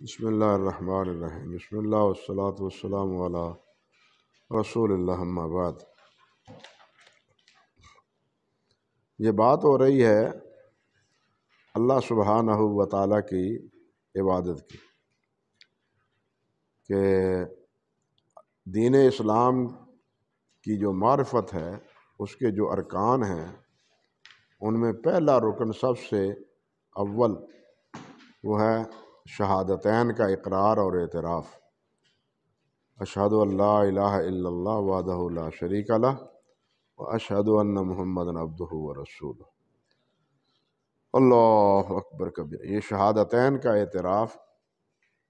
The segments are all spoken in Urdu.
بسم اللہ الرحمن الرحیم۔ بسم اللہ والصلاة والسلام علی رسول اللہ، اما بعد۔ یہ بات ہو رہی ہے اللہ سبحانہ و تعالیٰ کی عبادت کی، کہ دین اسلام کی جو معرفت ہے، اس کے جو ارکان ہیں، ان میں پہلا رکن سب سے اول وہ ہے شہادتین کا اقرار اور اعتراف۔ اشہد ان لا الہ الا اللہ وحدہ لا شریک لہ واشہد ان محمدا عبدہ ورسولہ۔ اللہ اکبر کبیر۔ یہ شہادتین کا اعتراف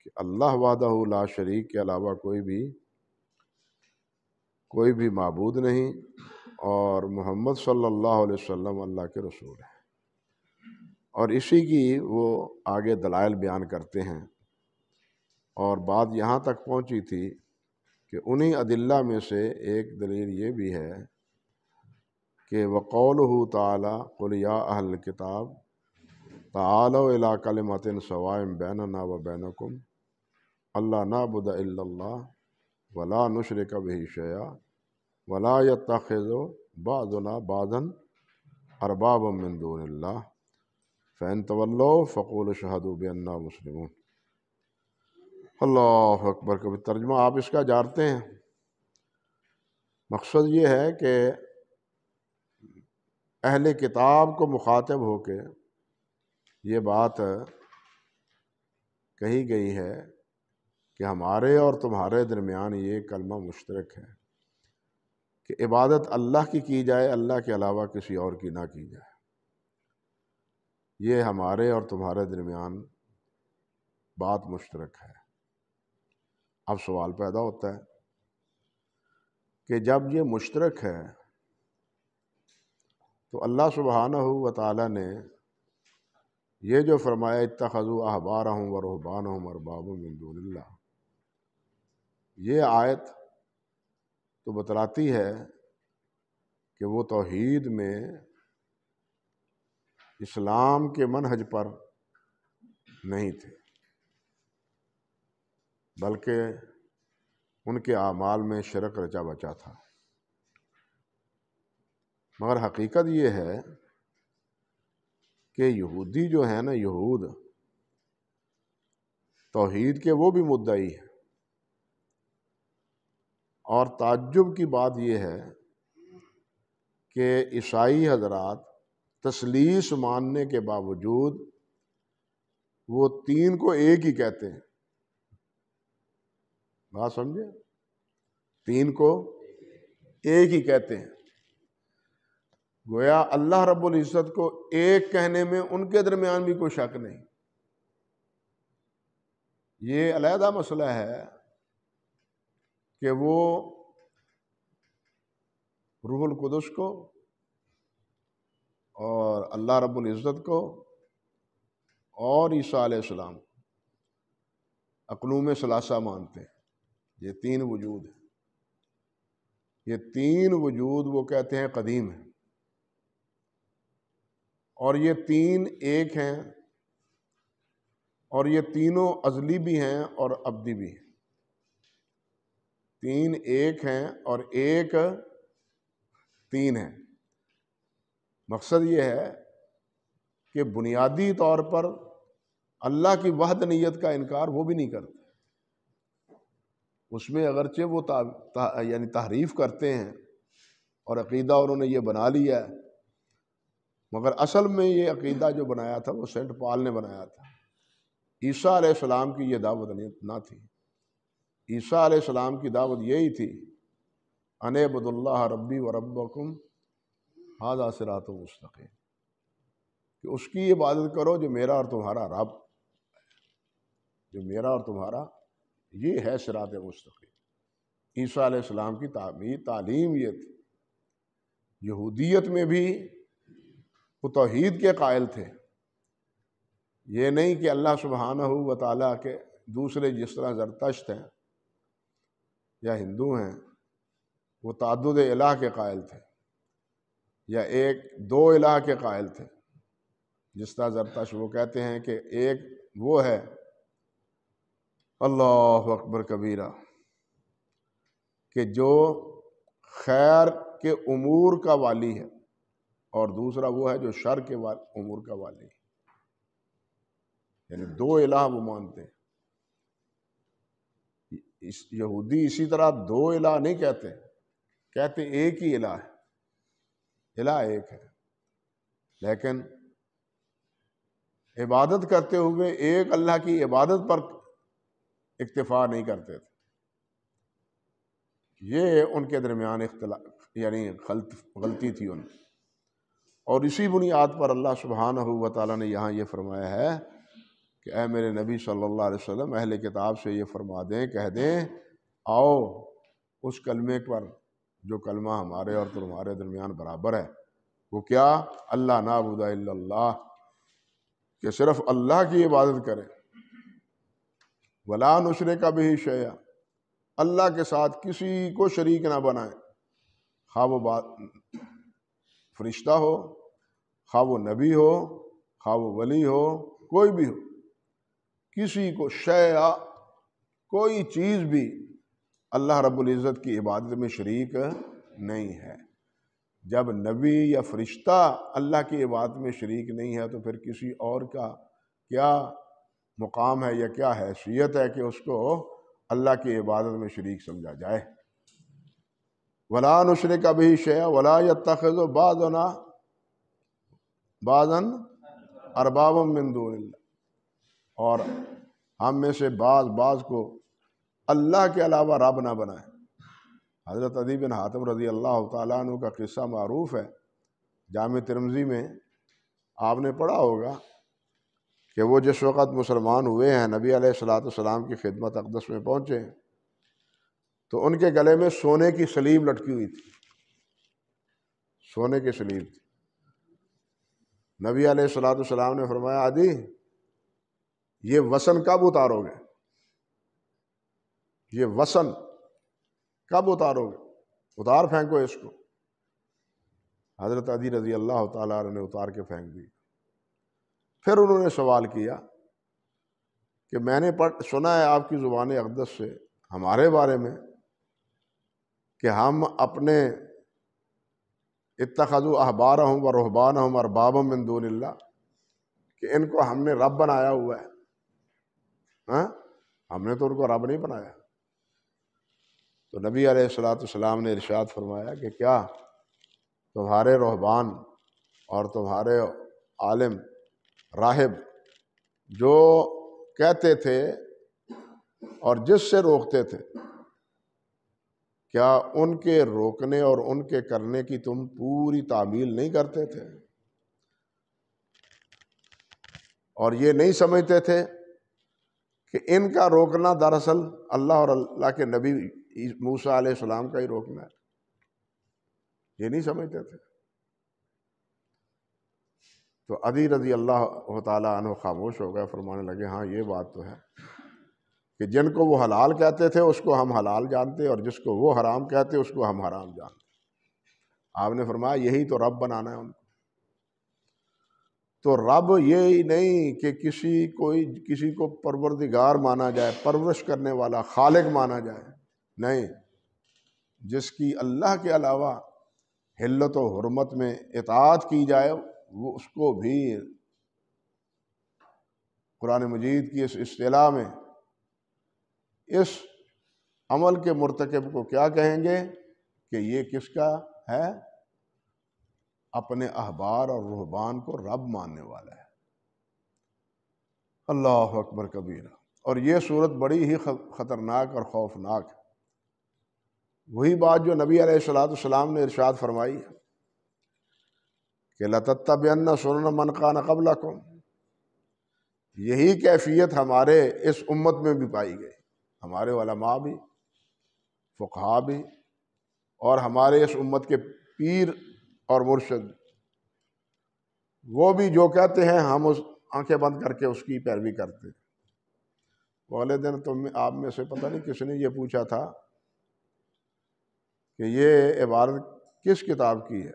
کہ اللہ وحدہ لا شریک کے علاوہ کوئی بھی معبود نہیں، اور محمد صلی اللہ علیہ وسلم اللہ کے رسول ہیں، اور اسی کی وہ آگے دلائل بیان کرتے ہیں۔ اور بات یہاں تک پہنچی تھی کہ انہی ادلہ میں سے ایک دلیل یہ بھی ہے کہ وقولہ تعالی قل یا اہل الکتاب تعالوا الی کلمۃ سواء بیننا وبینکم الا نعبد الا اللہ ولا نشرک بہ شیئا ولا یتخذ بعضنا بعضا اربابا من دون اللہ فإن تولوا فقولوا اشہدوا بأننا مسلمون۔ اللہ اکبر کبھی۔ ترجمہ آپ اس کا جانتے ہیں۔ مقصد یہ ہے کہ اہل کتاب کو مخاطب ہو کے یہ بات کہی گئی ہے کہ ہمارے اور تمہارے درمیان یہ کلمہ مشترک ہے کہ عبادت اللہ کی جائے، اللہ کے علاوہ کسی اور کی نہ کی جائے۔ یہ ہمارے اور تمہارے درمیان بات مشترک ہے۔ اب سوال پیدا ہوتا ہے کہ جب یہ مشترک ہے تو اللہ سبحانہ و تعالیٰ نے یہ جو فرمایا اتخذوا احبارهم ورہبانهم اربابا من دون اللہ، یہ آیت تو بتلاتی ہے کہ وہ توحید میں اسلام کے منہج پر نہیں تھے، بلکہ ان کے اعمال میں شرک رچا بچا تھا۔ مگر حقیقت یہ ہے کہ یہودی جو ہیں نا، یہود توحید کے وہ بھی مدعی ہیں، اور تعجب کی بات یہ ہے کہ عیسائی حضرات تثلیث ماننے کے باوجود وہ تین کو ایک ہی کہتے ہیں۔ بات سمجھے؟ تین کو ایک ہی کہتے ہیں۔ گویا اللہ رب العزت کو ایک کہنے میں ان کے درمیان بھی کوئی شک نہیں۔ یہ علیحدہ مسئلہ ہے کہ وہ روح القدس کو اور اللہ رب العزت کو اور عیسیٰ علیہ السلام اقنوم ثلاثہ مانتے ہیں۔ یہ تین وجود ہیں، یہ تین وجود وہ کہتے ہیں قدیم ہیں، اور یہ تین ایک ہیں، اور یہ تینوں ازلی بھی ہیں اور ابدی بھی ہیں۔ تین ایک ہیں اور ایک تین ہیں۔ مقصد یہ ہے کہ بنیادی طور پر اللہ کی وحدانیت کا انکار وہ بھی نہیں کرتے۔ اس میں اگرچہ وہ یعنی تحریف کرتے ہیں اور عقیدہ انہوں نے یہ بنا لیا ہے، مگر اصل میں یہ عقیدہ جو بنایا تھا وہ سینٹ پال نے بنایا تھا۔ عیسیٰ علیہ السلام کی یہ دعوت نہ تھی۔ عیسیٰ علیہ السلام کی دعوت یہی تھی، ان اعبدوا اللہ ربی و ربکم ھذا صراط مستقیم، کہ اس کی عبادت کرو جو میرا اور تمہارا رب، جو میرا اور تمہارا یہ ہے صراط مستقیم۔ عیسیٰ علیہ السلام کی تعلیم یہ تھی۔ یہودیت میں بھی وہ توحید کے قائل تھے۔ یہ نہیں کہ اللہ سبحانہ و تعالیٰ کے دوسرے جس طرح زرتشت ہیں یا ہندو ہیں وہ تعدد الہ کے قائل تھے، یا ایک دو الہ کے قائل تھے۔ جس طرح زرتشت وہ کہتے ہیں کہ ایک وہ ہے اللہ اکبر کبیرہ، کہ جو خیر کے امور کا والی ہے، اور دوسرا وہ ہے جو شر کے امور کا والی ہے، یعنی دو الہ وہ مانتے ہیں۔ یہودی اسی طرح دو الہ نہیں کہتے، کہتے ایک ہی الہ ہے، الہ ایک ہے، لیکن عبادت کرتے ہوئے ایک اللہ کی عبادت پر اکتفا نہیں کرتے تھے۔ یہ ان کے درمیان اختلاف یعنی غلطی تھی ان کی، اور اسی بنیاد پر اللہ سبحانہ و تعالیٰ نے یہاں یہ فرمایا ہے کہ اے میرے نبی صلی اللہ علیہ وسلم اہل کتاب سے یہ فرما دیں، کہہ دیں آؤ اس کلمے پر جو کلمہ ہمارے اور تمہارے درمیان برابر ہے۔ وہ کیا؟ اللہ نعبد الا اللہ، کہ صرف اللہ کی عبادت کریں، ولا نشرک بہ شیئا، اللہ کے ساتھ کسی کو شریک نہ بنائیں، خواہ وہ فرشتہ ہو، خواہ وہ نبی ہو، خواہ وہ ولی ہو، کوئی بھی ہو، کسی کو شیئا کوئی چیز بھی اللہ رب العزت کی عبادت میں شریک نہیں ہے۔ جب نبی یا فرشتہ اللہ کی عبادت میں شریک نہیں ہے تو پھر کسی اور کا کیا مقام ہے یا کیا حیثیت ہے کہ اس کو اللہ کی عبادت میں شریک سمجھا جائے۔ ولا نشرک بہ شیئا ولا یتخذ بعضنا بعضا اربابا من دون اللہ، اور ہم میں سے بعض کو اللہ کے علاوہ رب نہ بنائیں۔ حضرت عدی بن حاتم رضی اللہ تعالیٰ عنہ کا قصہ معروف ہے، جامع ترمذی میں آپ نے پڑھا ہوگا کہ وہ جس وقت مسلمان ہوئے ہیں، نبی علیہ الصلوۃ والسلام کی خدمت اقدس میں پہنچے تو ان کے گلے میں سونے کی سلیب لٹکی ہوئی تھی، سونے کی سلیب تھی۔ نبی علیہ الصلوۃ والسلام نے فرمایا عدی یہ وثن کب اتارو گے؟ یہ وثن کب اتارو گے؟ اتار پھینکو اس کو۔ حضرت عدی رضی اللہ تعالیٰ عنہ نے اتار کے پھینک دی۔ پھر انہوں نے سوال کیا کہ میں نے سنا ہے آپ کی زبان اقدس سے ہمارے بارے میں کہ ہم اپنے اتخذوا احبارہم و رہبانہم اربابا من دون اللہ، کہ ان کو ہم نے رب بنایا ہوا ہے۔ ہاں، ہم نے تو ان کو رب نہیں بنایا۔ تو نبی علیہ الصلوۃ والسلام نے ارشاد فرمایا کہ کیا تمہارے رہبان اور تمہارے عالم راہب جو کہتے تھے اور جس سے روکتے تھے، کیا ان کے روکنے اور ان کے کرنے کی تم پوری تعمیل نہیں کرتے تھے؟ اور یہ نہیں سمجھتے تھے کہ ان کا روکنا دراصل اللہ اور اللہ کے نبی موسیٰ علیہ السلام کا ہی روکنا ہے؟ یہ نہیں سمجھتے تھے۔ تو عدی رضی اللہ تعالیٰ عنہ خاموش ہو گئے، فرمانے لگے ہاں یہ بات تو ہے کہ جن کو وہ حلال کہتے تھے اس کو ہم حلال جانتے، اور جس کو وہ حرام کہتے اس کو ہم حرام جانتے۔ آپ نے فرمایا یہی تو رب بنانا ہے ان کو۔ تو رب یہی نہیں کہ کسی کو پروردگار مانا جائے، پرورش کرنے والا، خالق مانا جائے، نہیں، جس کی اللہ کے علاوہ حلت و حرمت میں اطاعت کی جائے وہ اس کو بھی قرآن مجید کی اس اصطلاح میں اس عمل کے مرتکب کو کیا کہیں گے کہ یہ کس کا ہے؟ اپنے احبار اور رہبان کو رب ماننے والا ہے۔ اللہ اکبر کبیرہ۔ اور یہ صورت بڑی ہی خطرناک اور خوفناک ہے۔ وہی بات جو نبی علیہ الصلوۃ والسلام نے ارشاد فرمائی ہے کہ لَتَتَّبِعَنَّ سُنَنَ مَنْ كَانَ قَبْلَكُمْ، یہی کیفیت ہمارے اس امت میں بھی پائی گئی، ہمارے علماء بھی، فقہاء بھی، اور ہمارے اس امت کے پیر اور مرشد، وہ بھی جو کہتے ہیں ہم اس آنکھیں بند کر کے اس کی پیروی کرتے۔ والے دن آپ میں سے پتہ نہیں کس نے یہ پوچھا تھا کہ یہ عبارت کس کتاب کی ہے؟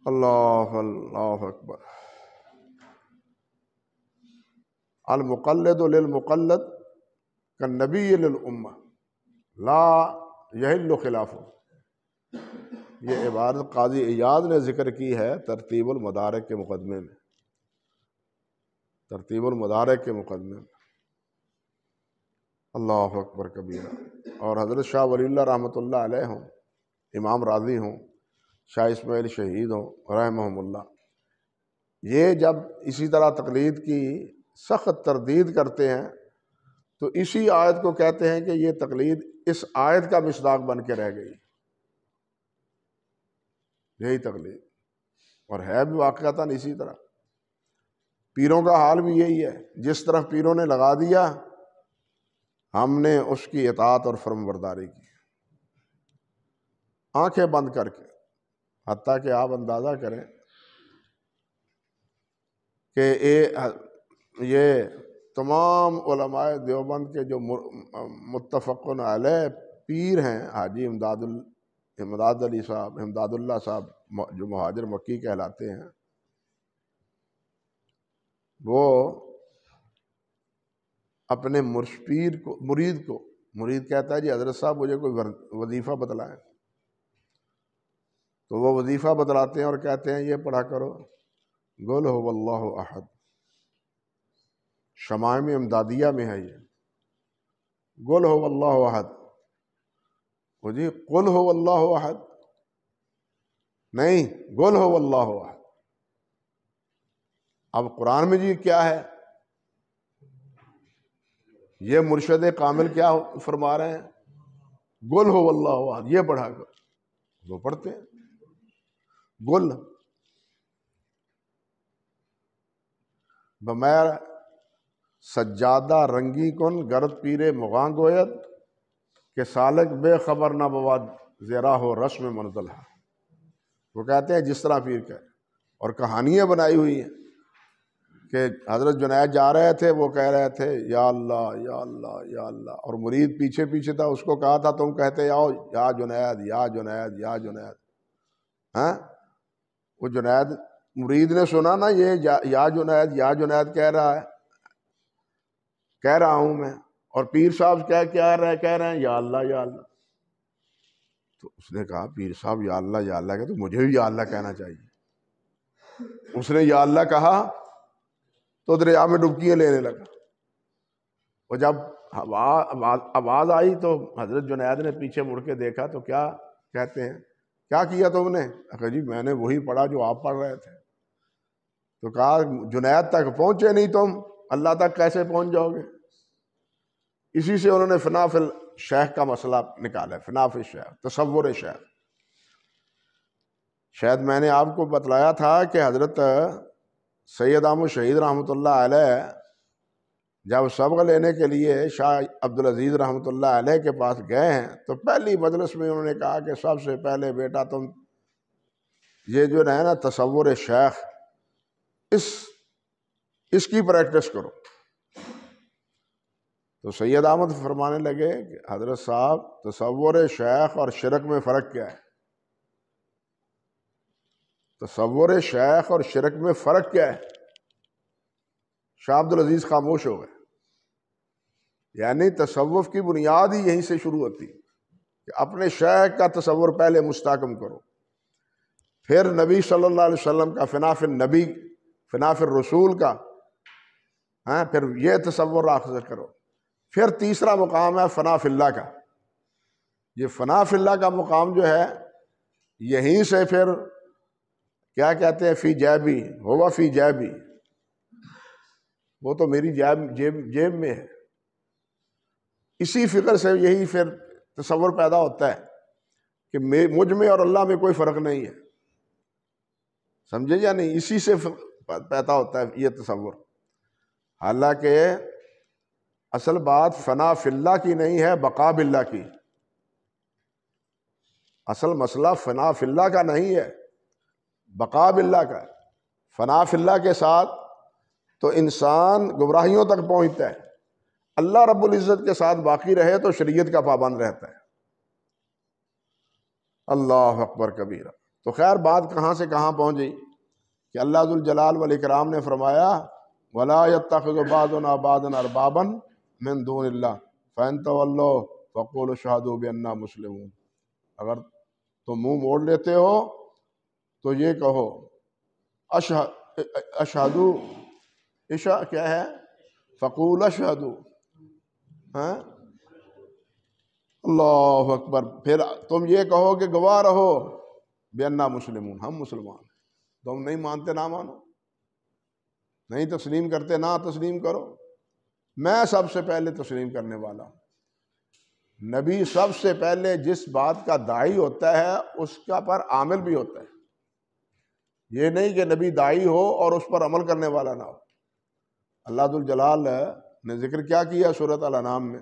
اللہ اللہ اکبر۔ المقلد للمقلد کالنبی للامہ لا یحل خلافہ، یہ عبارت قاضی ایاز نے ذکر کی ہے ترتیب المدارک کے مقدمے میں، ترتیب المدارک کے مقدمے میں۔ اللہ اکبر کبیرہ۔ اور حضرت شاہ ولی اللہ رحمۃ اللہ علیہ ہوں، امام راضی ہوں، شاہ اسماعیل شہید ہوں رحمہم اللہ، یہ جب اسی طرح تقلید کی سخت تردید کرتے ہیں تو اسی آیت کو کہتے ہیں کہ یہ تقلید اس آیت کا مصداق بن کے رہ گئی، یہی تقلید، اور ہے بھی واقعتاً اسی طرح۔ پیروں کا حال بھی یہی ہے، جس طرح پیروں نے لگا دیا ہم نے اس کی اطاعت اور فرم برداری کی، آنکھیں بند کر کے۔ حتیٰ کہ آپ اندازہ کریں کہ یہ تمام علماء دیوبند کے جو متفقن علیہ پیر ہیں، حاجی امداد علی صاحب، امداد اللہ صاحب جو مہاجر مکی کہلاتے ہیں، وہ اپنے مرید کہتا ہے جی حضرت صاحب مجھے کوئی وظیفہ بتلائیں، تو وہ وظیفہ بتلاتے ہیں اور کہتے ہیں یہ پڑھا کرو قل هو اللہ احد، شمائم امدادیہ میں ہے یہ، قل هو اللہ احد، وہ جی قل هو اللہ احد نہیں، قل هو اللہ احد۔ اب قرآن میں جی کیا ہے، یہ مرشد کامل کیا فرما رہے ہیں، قل هو اللہ احد، یہ پڑھا کر، وہ پڑھتے ہیں گل بمیر سجادہ رنگی کن گرد پیرے مغاں گوید کہ سالک بے خبر نہ بواد زیرا ہو رسم منزل ہے۔ وہ کہتے ہیں جس طرح پیر کا، اور کہانیاں بنائی ہوئی ہیں کہ حضرت جنید جا رہے تھے، وہ کہہ رہے تھے یا اللہ یا اللہ یا اللہ، اور مرید پیچھے پیچھے تھا، اس کو کہا تھا تم کہتے آؤ یا جنید یا جنید یا جنید، ہاں وہ جنید مرید نے سنا نا یہ یا جنید کہہ رہا ہے، کہہ رہا ہوں میں، اور پیر صاحب کہہ رہے ہیں یا اللہ یا اللہ۔ تو اس نے کہا پیر صاحب یا اللہ کہ تو مجھے بھی یا اللہ کہنا چاہیے۔ اس نے یا اللہ کہا تو دریا میں ڈبکیاں لینے لگا، اور جب آواز آئی تو حضرت جنید نے پیچھے مڑ کے دیکھا تو کیا کہتے ہیں کیا کیا تم نے؟ کہا جی میں نے وہی پڑھا جو آپ پڑھ رہے تھے۔ تو کہا جنید تک پہنچے نہیں تم، اللہ تک کیسے پہنچ جاؤ گے؟ اسی سے انہوں نے فنا فی الشیخ کا مسئلہ نکالا، فنا فی الشیخ، تصور شیخ۔ شاید میں نے آپ کو بتلایا تھا کہ حضرت سید احمد شہید رحمۃ اللہ علیہ جب سبق لینے کے لیے شاہ عبدالعزیز رحمۃ اللہ علیہ کے پاس گئے ہیں تو پہلی مجلس میں انہوں نے کہا کہ سب سے پہلے بیٹا تم یہ جو ہے نا تصور شیخ اس کی پریکٹس کرو۔ تو سید احمد فرمانے لگے کہ حضرت صاحب تصور شیخ اور شرک میں فرق کیا ہے؟ تصور شیخ اور شرک میں فرق کیا ہے؟ شاہ عبدالعزیز خاموش ہو گئے۔ یعنی تصوف کی بنیاد ہی یہیں سے شروع ہوتی کہ اپنے شیخ کا تصور پہلے مستحکم کرو، پھر نبی صلی اللہ علیہ وسلم کا فنا فی النبی فنا فی الرسول کا، پھر یہ تصور حاصل کرو، پھر تیسرا مقام ہے فنا فی اللہ کا۔ یہ فنا فی اللہ کا مقام جو ہے یہیں سے پھر کیا کہتے ہیں فی جیبی ہوا فی جیبی، وہ تو میری جیب میں ہے۔ اسی فکر سے یہی پھر تصور پیدا ہوتا ہے کہ مجھ میں اور اللہ میں کوئی فرق نہیں ہے، سمجھے یا نہیں؟ اسی سے پیدا ہوتا ہے یہ تصور۔ حالانکہ اصل بات فنا فی اللہ کی نہیں ہے، بقا باللہ کی۔ اصل مسئلہ فنا فی اللہ کا نہیں ہے، بقا باللہ کا ہے۔ فنا فی اللہ کے ساتھ تو انسان گمراہیوں تک پہنچتا ہے، اللہ رب العزت کے ساتھ باقی رہے تو شریعت کا پابند رہتا ہے۔ اللہ اکبر کبیرہ۔ تو خیر بات کہاں سے کہاں پہنچی کہ اللہ ذوالجلال والاکرام نے فرمایا وَلَا يَتَّخِذُ بَعْضُنَا بَعْضًا أَرْبَابًا مِّن دُونِ اللَّهِ فَإِن تَوَلَّوْا فَقُولُوا اشْهَدُوا بِأَنَّا مُسْلِمُونَ۔ اگر تم منہ موڑ لیتے ہو تو یہ کہو اشہدو، عشاء کیا ہے، فقول اشہدو، ہاں اللہ اکبر، پھر تم یہ کہو کہ گواہ رہو بِأَنَّا مسلمون، ہم مسلمان ہیں۔ تم نہیں مانتے نہ مانو، نہیں تسلیم کرتے نہ تسلیم کرو، میں سب سے پہلے تسلیم کرنے والا ہوں۔ نبی سب سے پہلے جس بات کا داعی ہوتا ہے اس کا پر عامل بھی ہوتا ہے، یہ نہیں کہ نبی داعی ہو اور اس پر عمل کرنے والا نہ ہو۔ اللہ ذوالجلال نے ذکر کیا کیا سورۃ الانعام میں،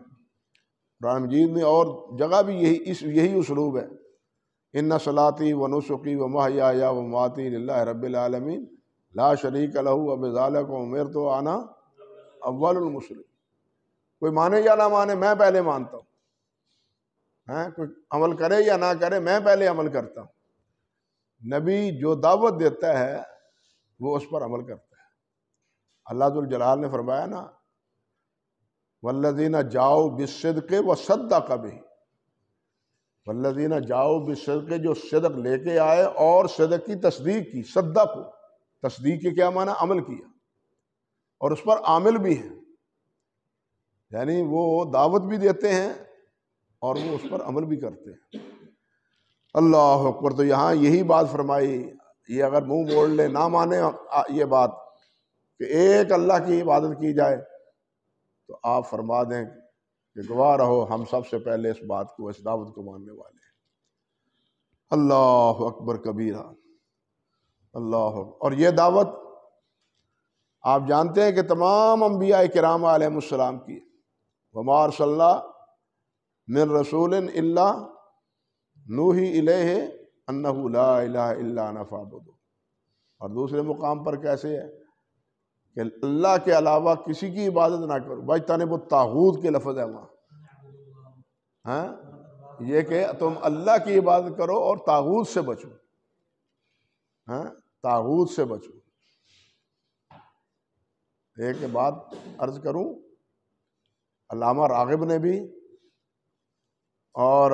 قرآن مجید میں اور جگہ بھی یہی اسلوب ہے، ان صلاتی و نسکی و محیای و مماتی للہ رب العالمین لا شریک لہ وبذالک امرت وانا اول المسلمین۔ کوئی مانے یا نہ مانے میں پہلے مانتا ہوں، کوئی عمل کرے یا نہ کرے میں پہلے عمل کرتا ہوں۔ نبی جو دعوت دیتا ہے وہ اس پر عمل کرتا ہے۔ اللہ ذوالجلال نے فرمایا نا والذین جاؤ بالصدق وصدق بہ، والذین جاؤ بالصدق، جو صدق لے کے آئے اور صدق کی تصدیق کی، صدق کو تصدیق کے کیا معنی، عمل کیا، اور اس پر عامل بھی ہیں، یعنی وہ دعوت بھی دیتے ہیں اور وہ اس پر عمل بھی کرتے ہیں۔ اللہ اکبر۔ تو یہاں یہی بات فرمائی، یہ اگر منہ موڑ لے نہ مانے یہ بات کہ ایک اللہ کی عبادت کی جائے، تو آپ فرما دیں کہ گواہ رہو ہم سب سے پہلے اس بات کو، اس دعوت کو ماننے والے ہیں۔ اللہ اکبر کبیرہ، اللہ اکبر۔ اور یہ دعوت آپ جانتے ہیں کہ تمام انبیاء کرام علیہم السلام کی، وما ارسلنا من رسول الا نوحی الیہ انہ لا الہ الا انا فاعبدون۔ اور دوسرے مقام پر کیسے ہے کہ اللہ کے علاوہ کسی کی عبادت نہ کرو، واجتنبوا الطاغوت کے لفظ ہے وہاں، یہ کہ تم اللہ کی عبادت کرو اور طاغوت سے بچو، طاغوت سے بچو۔ ایک بات عرض کروں، علامہ راغب نے بھی اور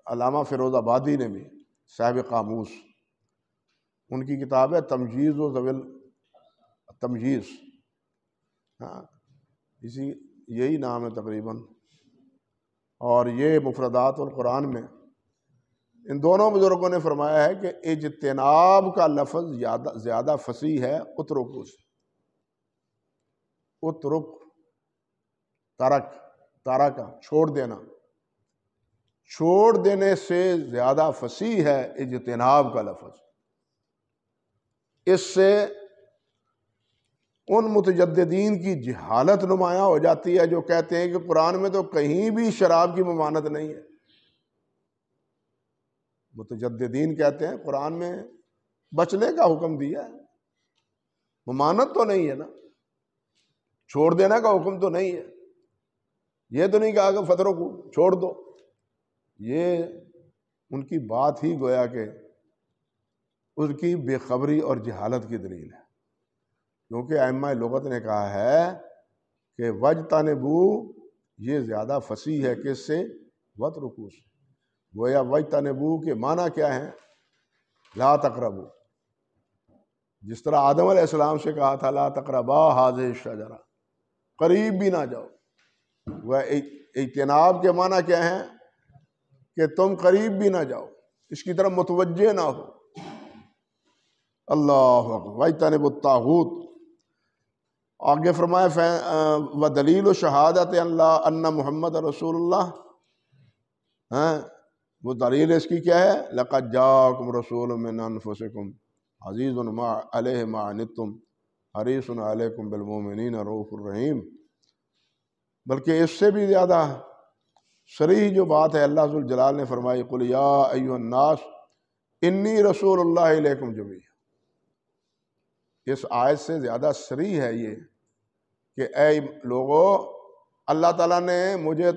علامہ فیروز آبادی نے بھی، صاحب قاموس، ان کی کتاب ہے تمجیز و ذوی التمجیز، یہی نام ہے تقریباً، اور یہ مفردات القرآن میں ان دونوں بزرگوں نے فرمایا ہے کہ اجتناب کا لفظ زیادہ فصیح ہے اترکو سے۔ اترک، ترک چھوڑ دینا، چھوڑ دینے سے زیادہ فصیح ہے اجتناب کا لفظ۔ اس سے ان متجددین کی جہالت نمایاں ہو جاتی ہے جو کہتے ہیں کہ قرآن میں تو کہیں بھی شراب کی ممانت نہیں ہے۔ متجددین کہتے ہیں قرآن میں بچنے کا حکم دیا ہے، ممانت تو نہیں ہے نا، چھوڑ دینا کا حکم تو نہیں ہے، یہ تو نہیں کہا کہ فتروں کو چھوڑ دو۔ یہ ان کی بات ہی گویا کہ ان کی بے خبری اور جہالت کی دلیل ہے، کیونکہ ائمہ لغت نے کہا ہے کہ وجتنبو یہ زیادہ فصیح ہے کس سے، وترکو سے۔ گویا وجتنبو کے معنی کیا ہے، لا تقربو، جس طرح آدم علیہ السلام سے کہا تھا لا تقربا ہذہ الشجرہ، قریب بھی نہ جاؤ۔ وہ اجتناب کے معنی کیا ہے کہ تم قریب بھی نہ جاؤ، اس کی طرف متوجہ نہ ہو۔ اللہ اکبر۔ واجتنبوا الطاغوت، آگے فرمایا ودلیل شہادت اللہ ان محمد رسول اللہ، وہ دلیل اس کی کیا ہے، لقد جاءکم رسول من انفسکم عزیز علیہ ما عنتم حریص علیکم بالمؤمنین رؤوف الرحیم۔ بلکہ اس سے بھی زیادہ صریح جو بات ہے اللہ ذوالجلال نے فرمائی قل یا ایھا الناس انی رسول اللہ الیکم جمیعا۔ اس آیت سے زیادہ صریح ہے یہ کہ اے لوگو، اللہ تعالیٰ نے مجھے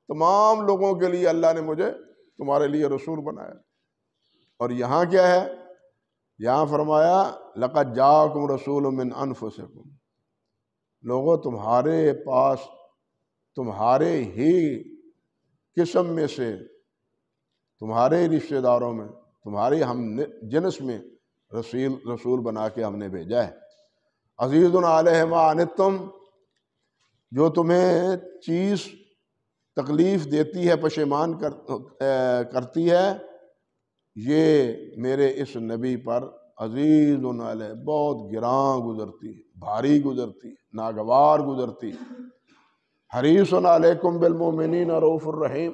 تمام لوگوں کے لیے، اللہ نے مجھے تمہارے لیے رسول بنایا، اور یہاں کیا ہے؟ یہاں فرمایا لقد جاءکم رسول من انفسکم، لوگوں تمہارے پاس تمہارے ہی قسم میں سے، تمہارے رشتہ داروں میں، تمہاری ہم جنس میں رسول بنا کے ہم نے بھیجا ہے۔ عزیز علیہ ما عنتم، جو تمہیں چیز تکلیف دیتی ہے، پشیمان کرتی ہے، یہ میرے اس نبی پر عزیز علیہ بہت گراں گزرتی ہے، بھاری گزرتی ہے، ناگوار گزرتی ہے۔ حریص علیکم بالمؤمنین رؤوف الرحیم،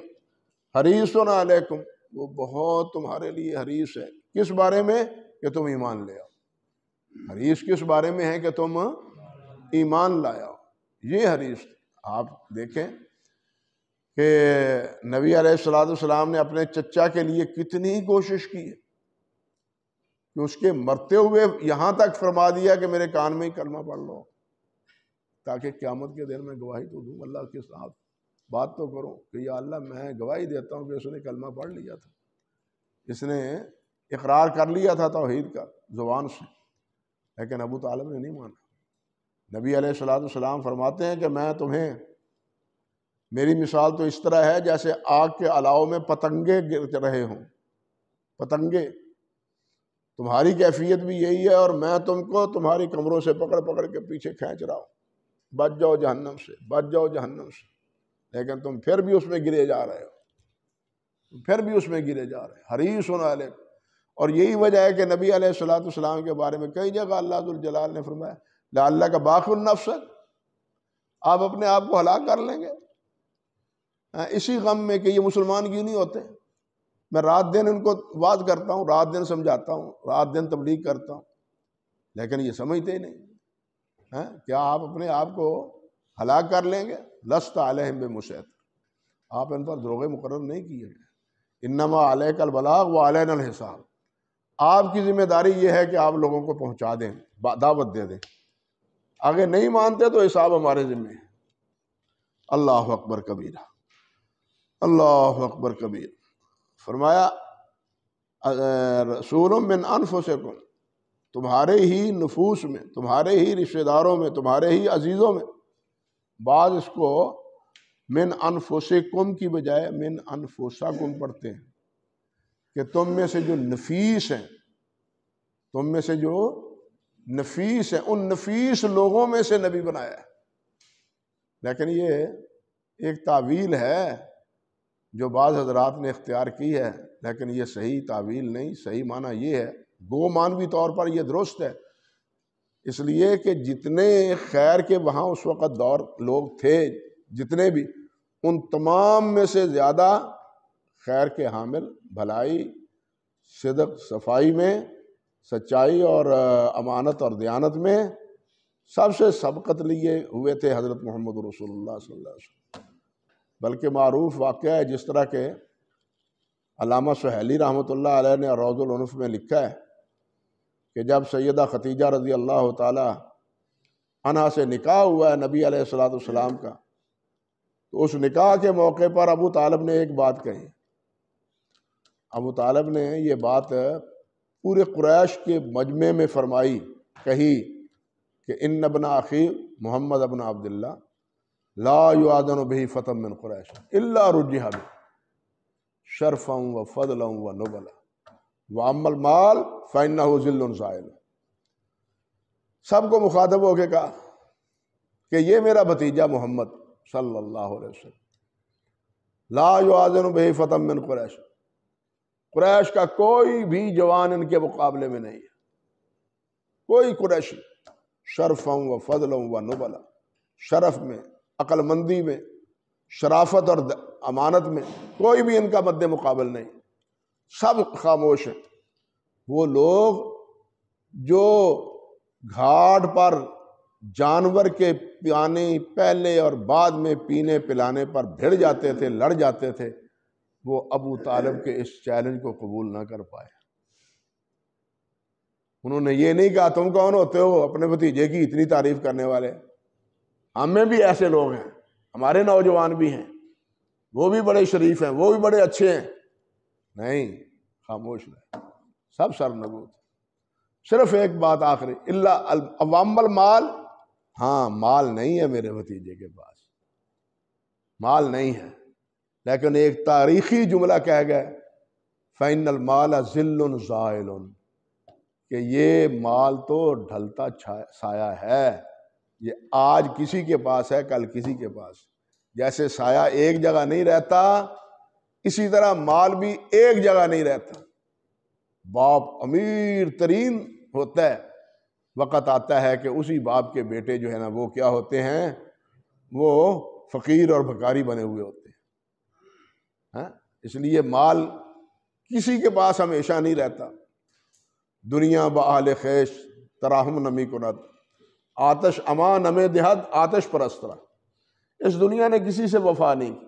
حریص علیکم، وہ بہت تمہارے لیے حریص ہے، کس بارے میں؟ کہ تم ایمان لے آؤ۔ حریص کس بارے میں ہے؟ کہ تم ایمان لائے آؤ، یہ حریص۔ آپ دیکھیں کہ نبی علیہ السلام نے اپنے چچا کے لیے کتنی کوشش کی ہے کہ اس کے مرتے ہوئے یہاں تک فرما دیا کہ میرے کان میں ہی کلمہ پڑھ لو، تاکہ قیامت کے دن میں گواہی تو دوں، اللہ کے ساتھ بات تو کروں کہ یا اللہ میں گواہی دیتا ہوں کہ اس نے کلمہ پڑھ لیا تھا، اس نے اقرار کر لیا تھا توحید کا زبان سے، لیکن ابو طالب نے نہیں مانا۔ نبی علیہ السلام فرماتے ہیں کہ میں تمہیں، میری مثال تو اس طرح ہے جیسے آگ کے الاؤ میں پتنگے گر رہے ہوں، پتنگے، تمہاری کیفیت بھی یہی ہے، اور میں تم کو تمہاری کمروں سے پکڑ پکڑ کے پیچھے کھینچ رہا ہوں، بچ جاؤ جہنم سے، بچ جاؤ جہنم سے، لیکن تم پھر بھی اس میں گرے جا رہے ہو، پھر بھی اس میں گرے جا رہے ہیں۔ حریص علیکم، اور یہی وجہ ہے کہ نبی علیہ السلام کے بارے میں کئی جگہ اللہ ذوالجلال نے فرمایا لعلک باخع نفسک، آپ اپنے آپ کو ہلاک کر لیں گے اسی غم میں کہ یہ مسلمان کیوں نہیں ہوتے۔ میں رات دن ان کو وعظ کرتا ہوں، رات دن سمجھاتا ہوں، رات دن تبلیغ کرتا ہوں، لیکن یہ سمجھتے ہی نہیں۔ کیا آپ اپنے آپ کو ہلاک کر لیں گے؟ لست علیہم بمسیطر، آپ ان پر دروغ مقرر نہیں کیے گئے۔ انما علیک البلاغ وعلینا الحساب، آپ کی ذمہ داری یہ ہے کہ آپ لوگوں کو پہنچا دیں، دعوت دے دیں، آگے نہیں مانتے تو حساب ہمارے ذمہ ہے۔ اللہ اکبر کبیرہ، اللہ اکبر کبیر۔ فرمایا رسول من انفسکم، تمہارے ہی نفوس میں، تمہارے ہی رشتہ داروں میں، تمہارے ہی عزیزوں میں، بعض اس کو من انفسکم کی بجائے من انفسکم پڑھتے ہیں کہ تم میں سے جو نفیس ہیں، تم میں سے جو نفیس ہیں، ان نفیس لوگوں میں سے نبی بنایا ہے۔ لیکن یہ ایک تعویل ہے جو بعض حضرات نے اختیار کی ہے، لیکن یہ صحیح تعویل نہیں، صحیح معنی یہ ہے، گو مانوی طور پر یہ درست ہے، اس لیے کہ جتنے خیر کے وہاں اس وقت دور لوگ تھے، جتنے بھی، ان تمام میں سے زیادہ خیر کے حامل، بھلائی، صدق، صفائی میں، سچائی اور امانت اور دیانت میں سب سے سبقت لیے ہوئے تھے حضرت محمد رسول اللہ صلی اللہ علیہ وسلم۔ بلکہ معروف واقعہ ہے، جس طرح کہ علامہ سہیلی رحمۃ اللہ علیہ نے روض العنف میں لکھا ہے کہ جب سیدہ ختیجہ رضی اللہ تعالی عنہا سے نکاح ہوا ہے نبی علیہ السلام کا، تو اس نکاح کے موقع پر ابو طالب نے ایک بات کہی، ابو طالب نے یہ بات پورے قریش کے مجمع میں فرمائی، کہی کہ ان ابن اخی محمد ابن عبداللہ لا یؤذن به فتى من قریش الا رجح به شرفا وفضلا ونبلا واما المال فانه ذل زائل۔ سب کو مخاطب ہو کے کہا کہ یہ میرا بھتیجا محمد صلی اللہ علیہ وسلم لا یؤذن به فتى من قریش، قریش کا کوئی بھی جوان ان کے مقابلے میں نہیں ہے، کوئی قریشی، شرفا وفضلا ونبلا، شرف میں، عقل مندی میں، شرافت اور امانت میں کوئی بھی ان کا مد مقابل نہیں، سب خاموش ہیں۔ وہ لوگ جو گھاٹ پر جانور کے پانے پہلے اور بعد میں پینے پلانے پر بھیڑ جاتے تھے، لڑ جاتے تھے، وہ ابو طالب کے اس چیلنج کو قبول نہ کر پائے۔ انہوں نے یہ نہیں کہا تم کون ہوتے ہو اپنے بھتیجے کی اتنی تعریف کرنے والے، ہمیں بھی ایسے لوگ ہیں، ہمارے نوجوان بھی ہیں، وہ بھی بڑے شریف ہیں، وہ بھی بڑے اچھے ہیں، نہیں، خاموش رہے۔ سب سرنگود. صرف ایک بات آخری، اللہ عوام المال، ہاں مال نہیں ہے میرے بھتیجے کے پاس، مال نہیں ہے، لیکن ایک تاریخی جملہ کہہ گئے فَإِنَّ الْمَالَ ظِلٌّ زَائِلٌ، کہ یہ مال تو ڈھلتا سایہ ہے، یہ آج کسی کے پاس ہے کل کسی کے پاس. جیسے سایہ ایک جگہ نہیں رہتا اسی طرح مال بھی ایک جگہ نہیں رہتا. باپ امیر ترین ہوتا ہے، وقت آتا ہے کہ اسی باپ کے بیٹے جو ہے نا وہ کیا ہوتے ہیں، وہ فقیر اور بھکاری بنے ہوئے ہوتے ہیں. اس لیے مال کسی کے پاس ہمیشہ نہیں رہتا. دنیا بآل خیش تراہم نمی کند، آتش اما نمے دہد آتش پرسترا. اس دنیا نے کسی سے وفا نہیں کی،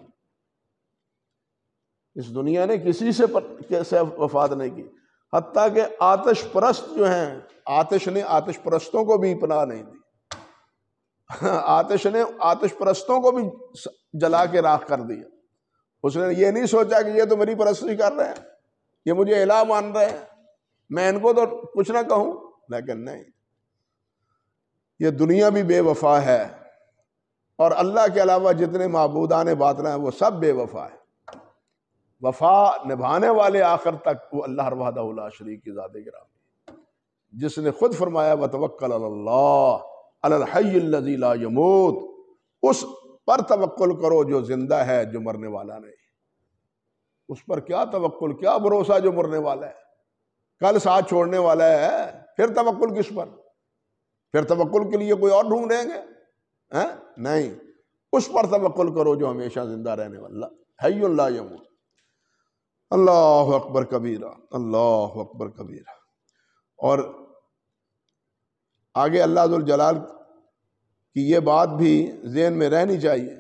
اس دنیا نے کسی سے وفات نہیں کی، حتیٰ کہ آتش پرست جو ہیں، آتش نے آتش پرستوں کو بھی پناہ نہیں دی. آتش نے آتش پرستوں کو بھی جلا کے راکھ کر دیا. اس نے یہ نہیں سوچا کہ یہ تو میری پرستی کر رہے ہیں، یہ مجھے الہ مان رہے ہیں، میں ان کو تو کچھ نہ کہوں. لیکن نہیں، یہ دنیا بھی بے وفا ہے، اور اللہ کے علاوہ جتنے معبودان باطل ہیں وہ سب بے وفا ہے. وفا نبھانے والے آخر تک وہ اللہ وحدہ لا شریک کی ذات گرامی، جس نے خود فرمایا وتوکل علی اللہ علی الحی الذی لا یموت، اس پر توکل کرو جو زندہ ہے، جو مرنے والا نہیں. اس پر کیا توکل، کیا بھروسہ جو مرنے والا ہے، کل ساتھ چھوڑنے والا ہے، پھر توکل کس پر؟ پھر توکل کے لیے کوئی اور ڈھونڈیں گے؟ نہیں، اس پر توکل کرو جو ہمیشہ زندہ رہنے والا، حی لا یموت. اللہ اکبر کبیرہ، اللہ اکبر کبیرہ. اور آگے اللہ ذوالجلال کی یہ بات بھی ذہن میں رہنی چاہیے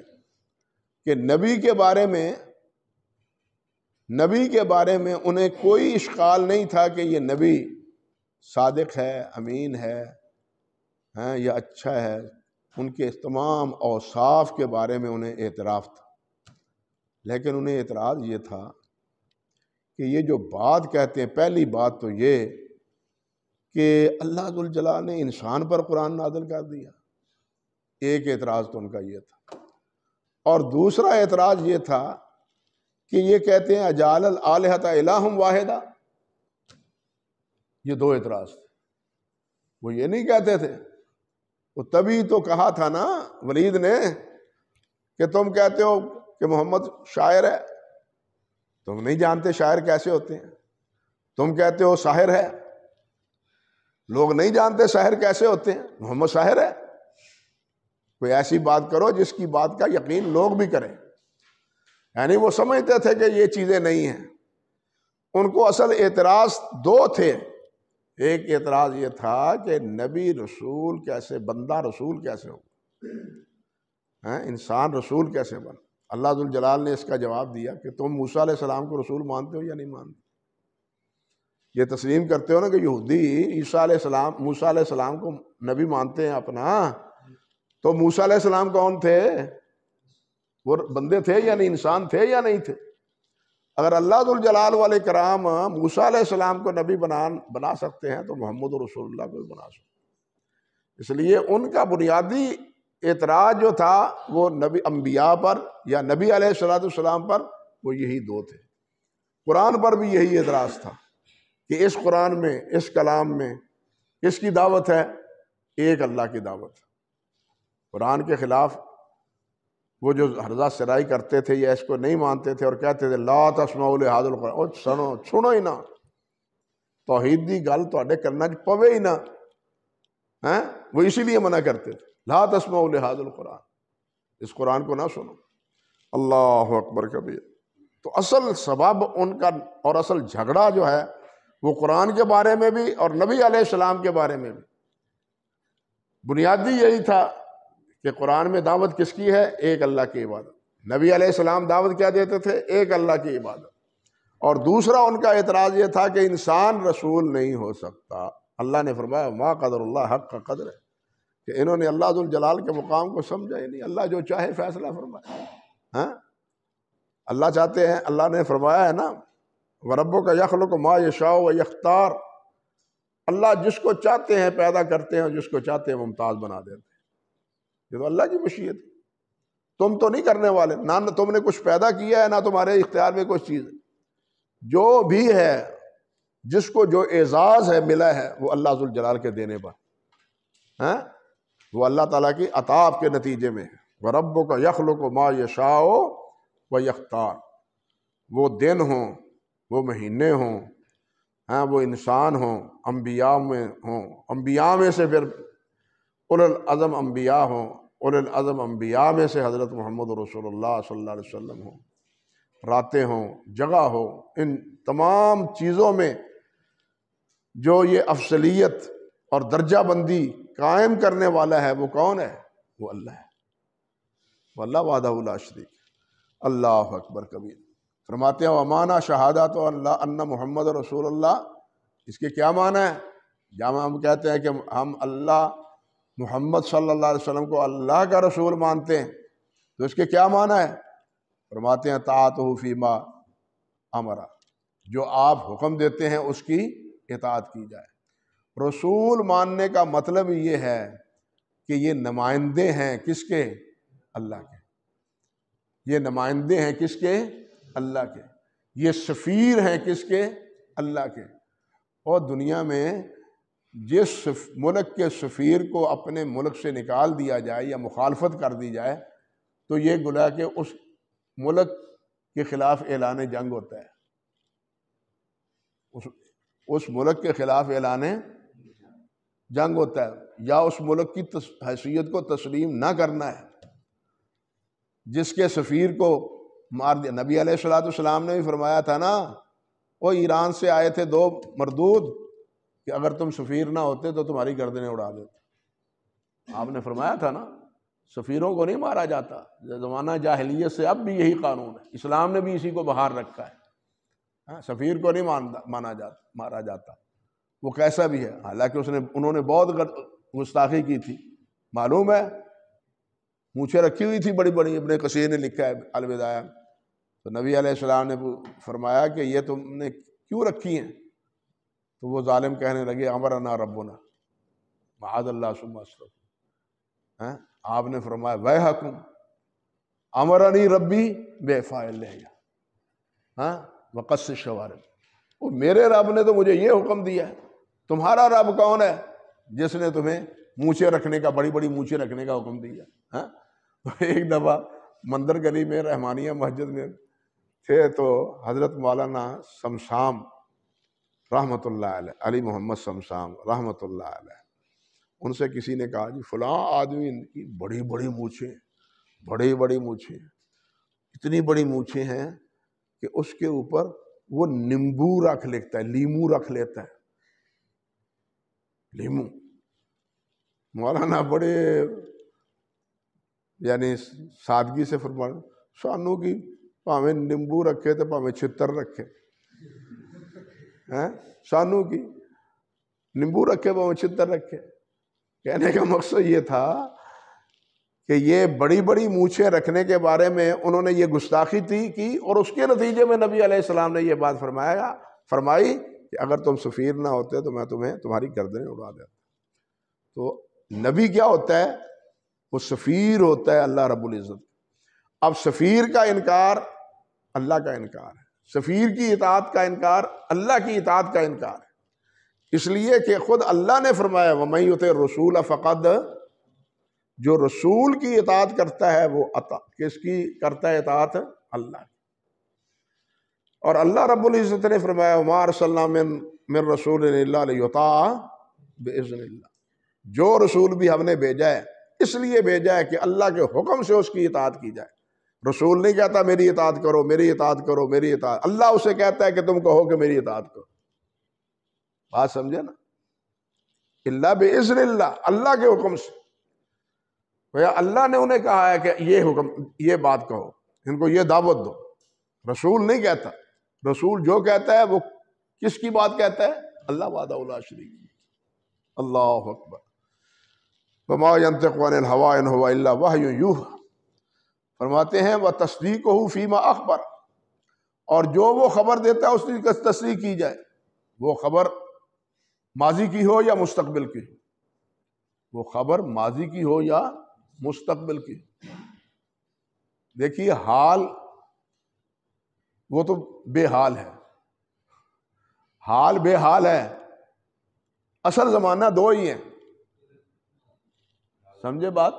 کہ نبی کے بارے میں انہیں کوئی اشکال نہیں تھا کہ یہ نبی صادق ہے، امین ہے یا اچھا ہے. ان کے تمام اوصاف کے بارے میں انہیں اعتراف تھا، لیکن انہیں اعتراض یہ تھا کہ یہ جو بات کہتے ہیں، پہلی بات تو یہ کہ اللہ ذوالجلال نے انسان پر قرآن نازل کر دیا، ایک اعتراض تو ان کا یہ تھا. اور دوسرا اعتراض یہ تھا کہ یہ کہتے ہیں اجعل الآلہۃ الہا واحدا. یہ دو اعتراض تھے. وہ یہ نہیں کہتے تھے، وہ تبھی تو کہا تھا نا ولید نے کہ تم کہتے ہو کہ محمد شاعر ہے، تم نہیں جانتے شاعر کیسے ہوتے ہیں. تم کہتے ہو ساحر ہے، لوگ نہیں جانتے ساحر کیسے ہوتے ہیں. محمد ساحر ہے. کوئی ایسی بات کرو جس کی بات کا یقین لوگ بھی کریں. یعنی وہ سمجھتے تھے کہ یہ چیزیں نہیں ہیں. ان کو اصل اعتراض دو تھے. ایک اعتراض یہ تھا کہ نبی رسول کیسے، بندہ رسول کیسے ہو، انسان رسول کیسے بن. اللہ ذوالجلال نے اس کا جواب دیا کہ تم موسیٰ علیہ السلام کو رسول مانتے ہو یا نہیں مانتے. یہ تسلیم کرتے ہو نا کہ یہودی موسیٰ علیہ السلام کو نبی مانتے ہیں اپنا، تو موسیٰ علیہ السلام کون تھے؟ وہ بندے تھے یا نہیں، انسان تھے یا نہیں تھے؟ اگر اللہ ذوالجلال والے کرام موسیٰ علیہ السلام کو نبی بنا سکتے ہیں تو محمد رسول اللہ کو بنا سکتے. اس لیے ان کا بنیادی اعتراض جو تھا وہ نبی انبیاء پر یا نبی علیہ السلام پر، وہ یہی دو تھے. قرآن پر بھی یہی اعتراض تھا کہ اس قرآن میں، اس کلام میں کس کی دعوت ہے؟ ایک اللہ کی دعوت. قرآن کے خلاف وہ جو حرزہ سرائی کرتے تھے یا اس کو نہیں مانتے تھے اور کہتے تھے لا تسمعوا لہذا القرآن، اور سنو ہی نہ، توحید دی گل تواڈے کرنا چ پوے ہی نہ. وہ اسی لیے منع کرتے تھے لا تسمعوا لہذا القرآن، اس قرآن کو نہ سنو. اللہ اکبر کبیر. تو اصل سبب ان کا اور اصل جھگڑا جو ہے وہ قرآن کے بارے میں بھی اور نبی علیہ السلام کے بارے میں بھی بنیادی یہی تھا کہ قرآن میں دعوت کس کی ہے؟ ایک اللہ کی عبادت. نبی علیہ السلام دعوت کیا دیتے تھے؟ ایک اللہ کی عبادت. اور دوسرا ان کا اعتراض یہ تھا کہ انسان رسول نہیں ہو سکتا. اللہ نے فرمایا ما قدر اللہ حق کا قدر ہے، کہ انہوں نے اللہ ذوالجلال کے مقام کو سمجھا ہی نہیں. اللہ جو چاہے فیصلہ فرمائے. اللہ چاہتے ہیں، اللہ نے فرمایا ہے نا وَرَبُّكَ يَخْلُقُ مَا يَشَاءُ وَيَخْتَارُ، اللہ جس کو چاہتے ہیں پیدا کرتے ہیں اور جس کو چاہتے ہیں ممتاز بنا دیتے ہیں۔ یہ تو اللہ کی مشیت ہے، تم تو نہیں کرنے والے، نہ تم نے کچھ پیدا کیا ہے نہ تمہارے اختیار میں کچھ چیز ہے۔ جو بھی ہے، جس کو جو اعزاز ہے ملا ہے، وہ اللہ ذوالجلال کے دینے پر ہیں، وہ اللہ تعالیٰ کی عطا کے نتیجے میں ہے۔ وَرَبُّكَ يَخْلُقُ مَا يَشَاءُ وَيَخْتَارُ، وہ دن ہوں، وہ مہینے ہوں، ہاں وہ انسان ہوں، انبیاء میں ہوں، انبیاء میں سے پھر اولو العزم انبیاء ہوں، اولو العزم انبیاء میں سے حضرت محمد رسول اللہ صلی اللہ علیہ وسلم ہوں، راتیں ہوں، جگہ ہو، ان تمام چیزوں میں جو یہ افضلیت اور درجہ بندی قائم کرنے والا ہے وہ کون ہے؟ وہ اللہ ہے، وہ اللہ وحدہ لا شریک۔ اللہ اکبر کبیر۔ فرماتے ہیں وَمَانَا شہادت اللہ ان محمد رسول اللہ، اس کے کیا معنی ہے؟ جب ہم کہتے ہیں کہ ہم اللہ محمد صلی اللہ علیہ وسلم کو اللہ کا رسول مانتے ہیں تو اس کے کیا معنی ہے؟ فرماتے ہیں طاعتہ فیما امر، جو آپ حکم دیتے ہیں اس کی اطاعت کی جائے۔ رسول ماننے کا مطلب یہ ہے کہ یہ نمائندے ہیں کس کے؟ اللہ کے۔ یہ نمائندے ہیں کس کے؟ اللہ کے۔ یہ سفیر ہیں کس کے؟ اللہ کے۔ اور دنیا میں جس ملک کے سفیر کو اپنے ملک سے نکال دیا جائے یا مخالفت کر دی جائے تو یہ گویا کہ اس ملک کے خلاف اعلان جنگ ہوتا ہے، اس ملک کے خلاف اعلان جنگ ہوتا ہے، یا اس ملک کی حیثیت کو تسلیم نہ کرنا ہے۔ جس کے سفیر کو مار دیا، نبی علیہ السلام نے بھی فرمایا تھا نا، وہ ایران سے آئے تھے دو مردود کہ اگر تم سفیر نہ ہوتے تو تمہاری گردنیں اڑا دیتے۔ آپ نے فرمایا تھا نا، سفیروں کو نہیں مارا جاتا، زمانہ جاہلیت سے اب بھی یہی قانون ہے، اسلام نے بھی اسی کو بحال رکھا ہے، سفیر کو نہیں مارا جاتا، وہ کیسا بھی ہے۔ حالانکہ انہوں نے بہت گستاخی کی تھی، معلوم ہے، مونچھیں رکھی ہوئی تھی بڑی بڑی، ابن کثیر نے لکھا ہے الوداع، تو نبی علیہ السلام نے فرمایا کہ یہ تم نے کیوں رکھی ہیں؟ تو وہ ظالم کہنے لگے امرنا ربنا معاذ اللہ ثم استغفر۔ آپ نے فرمایا ویحکم امرنی ربی بإعفاء اللحیہ وقص الشوارب، وہ میرے رب نے تو مجھے یہ حکم دیا ہے، تمہارا رب کون ہے جس نے تمہیں مونچھیں رکھنے کا، بڑی بڑی مونچھیں رکھنے کا حکم دیا؟ ایک دفعہ مندر گلی میں رحمانیہ مسجد میں تھے تو حضرت مولانا شمشام رحمۃ اللہ علیہ، علی محمد شمشام رحمۃ اللہ علیہ، ان سے کسی نے کہا جی فلاں آدمی کی بڑی بڑی مونچھیں، بڑی بڑی مونچھیں، اتنی بڑی مونچھیں ہیں کہ اس کے اوپر وہ نیمبو رکھ لیتا ہے، لیمو رکھ لیتا ہے، لیمو۔ مولانا بڑے یعنی سادگی سے فرمایا سانو کی پاویں نیمبو رکھے تو پاویں چھتر رکھے، سانو کی نیمبو رکھے پاویں چھتر رکھے۔ کہنے کا مقصد یہ تھا کہ یہ بڑی بڑی مونچھیں رکھنے کے بارے میں انہوں نے یہ گستاخی کی، اور اس کے نتیجے میں نبی علیہ السلام نے یہ بات فرمائی کہ اگر تم سفیر نہ ہوتے تو میں تمہیں تمہاری گردنیں اڑا دیتا۔ تو نبی کیا ہوتا ہے؟ وہ سفیر ہوتا ہے اللہ رب العزت۔ اب سفیر کا انکار اللہ کا انکار ہے، سفیر کی اطاعت کا انکار اللہ کی اطاعت کا انکار ہے، اس لیے کہ خود اللہ نے فرمایا وَمَن یُطِعِ الرَّسُولَ فَقَدْ، جو رسول کی اطاعت کرتا ہے وہ کس کی کرتا ہے اطاعت؟ اللہ کی۔ اور اللہ رب العزت نے فرمایا وَمَا أَرْسَلْنَا مِن رَّسُولٍ إِلَّا لِيُطَاعَ بِإِذْنِ اللَّهِ، جو رسول بھی ہم نے بھیجا ہے اس لیے بھیجا ہے کہ اللہ کے حکم سے اس کی اطاعت کی جائے۔ رسول نہیں کہتا میری اطاعت کرو، میری اطاعت کرو، میری اطاعت، اللہ اسے کہتا ہے کہ تم کہو کہ میری اطاعت کرو۔ بات سمجھے نا؟ اللہ بِإِذْنِ اللَّهِ، اللہ کے حکم سے۔ اللہ نے انہیں کہا ہے کہ یہ حکم، یہ بات کہو، ان کو یہ دعوت دو۔ رسول نہیں کہتا، رسول جو کہتا ہے وہ کس کی بات کہتا ہے؟ اللہ وحدہ لا شریک۔ اللہ اکبر۔ وَمَا يَنطِقُ عَنِ الْهَوَىٰ إِنْ هُوَ إِلَّا وَحْيٌ يُوحَىٰ، فرماتے ہیں وَتَصْدِيقُهُ فِيمَا أَخْبَرَ، اور جو وہ خبر دیتا ہے اس کی تصدیق کی جائے، وہ خبر ماضی کی ہو یا مستقبل کی، وہ خبر ماضی کی ہو یا مستقبل کی۔ دیکھیے حال وہ تو بے حال ہے، حال بے حال ہے، اصل زمانہ دو ہی ہیں، سمجھے بات؟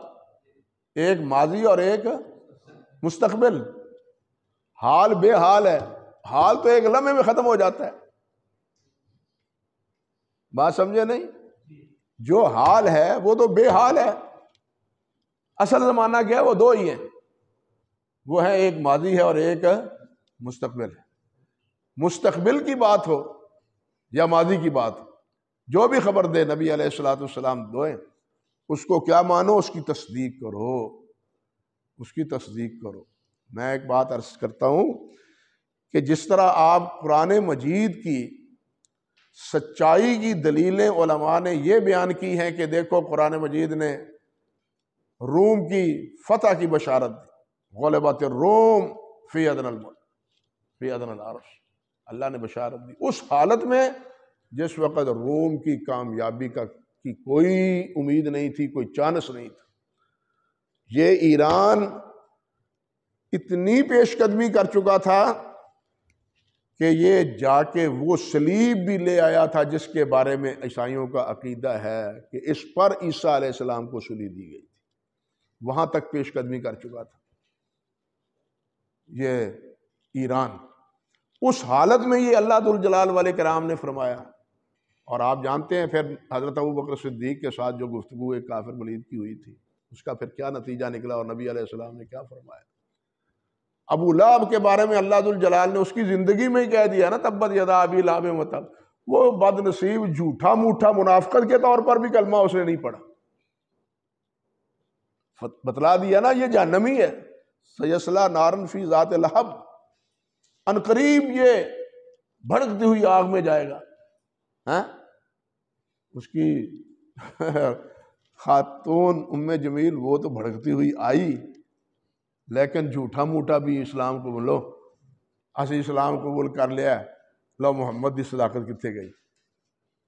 ایک ماضی اور ایک مستقبل۔ حال بے حال ہے، حال تو ایک لمحے میں ختم ہو جاتا ہے، بات سمجھے نہیں؟ جو حال ہے وہ تو بے حال ہے، اصل زمانہ کیا ہے؟ وہ دو ہی ہیں، وہ ہے ایک ماضی ہے اور ایک مستقبل ہے۔ مستقبل کی بات ہو یا ماضی کی بات ہو، جو بھی خبر دے نبی علیہ الصلوۃ والسلام دوئیں، اس کو کیا مانو؟ اس کی تصدیق کرو، اس کی تصدیق کرو۔ میں ایک بات عرض کرتا ہوں کہ جس طرح آپ قرآن مجید کی سچائی کی دلیلیں علماء نے یہ بیان کی ہیں کہ دیکھو قرآن مجید نے روم کی فتح کی بشارت دی، غلبت الروم فی ادنی الملک فی ادنی العرش، اللہ نے بشارت دی اس حالت میں جس وقت روم کی کامیابی کی کوئی امید نہیں تھی، کوئی چانس نہیں تھا۔ یہ ایران اتنی پیش قدمی کر چکا تھا کہ یہ جا کے وہ صلیب بھی لے آیا تھا جس کے بارے میں عیسائیوں کا عقیدہ ہے کہ اس پر عیسیٰ علیہ السلام کو صلیب دی گئی تھی، وہاں تک پیش قدمی کر چکا تھا یہ ایران۔ اس حالت میں یہ اللہ ذوالجلال والاکرام نے فرمایا، اور آپ جانتے ہیں پھر حضرت ابوبکر صدیق کے ساتھ جو گفتگو ایک کافر ولید کی ہوئی تھی، اس کا پھر کیا نتیجہ نکلا اور نبی علیہ السلام نے کیا فرمایا۔ ابو لہب کے بارے میں اللہ ذوالجلال نے اس کی زندگی میں ہی کہہ دیا نا، تبت یدا ابی لہب وتب، وہ بد نصیب جھوٹا موٹا منافقت کے طور پر بھی کلمہ اس نے نہیں پڑھا، بتلا دیا نا یہ جہنمی ہے، سیصلی نارا فی ذات لہب، عنقریب یہ بھڑکتی ہوئی آگ میں جائے گا۔ ہاں اس کی خاتون ام جمیل وہ تو بھڑکتی ہوئی آئی، لیکن جھوٹا موٹا بھی اسلام کو بولو، اسی اسلام قبول کر لیا، لو محمد کی صداقت کتنے گئی؟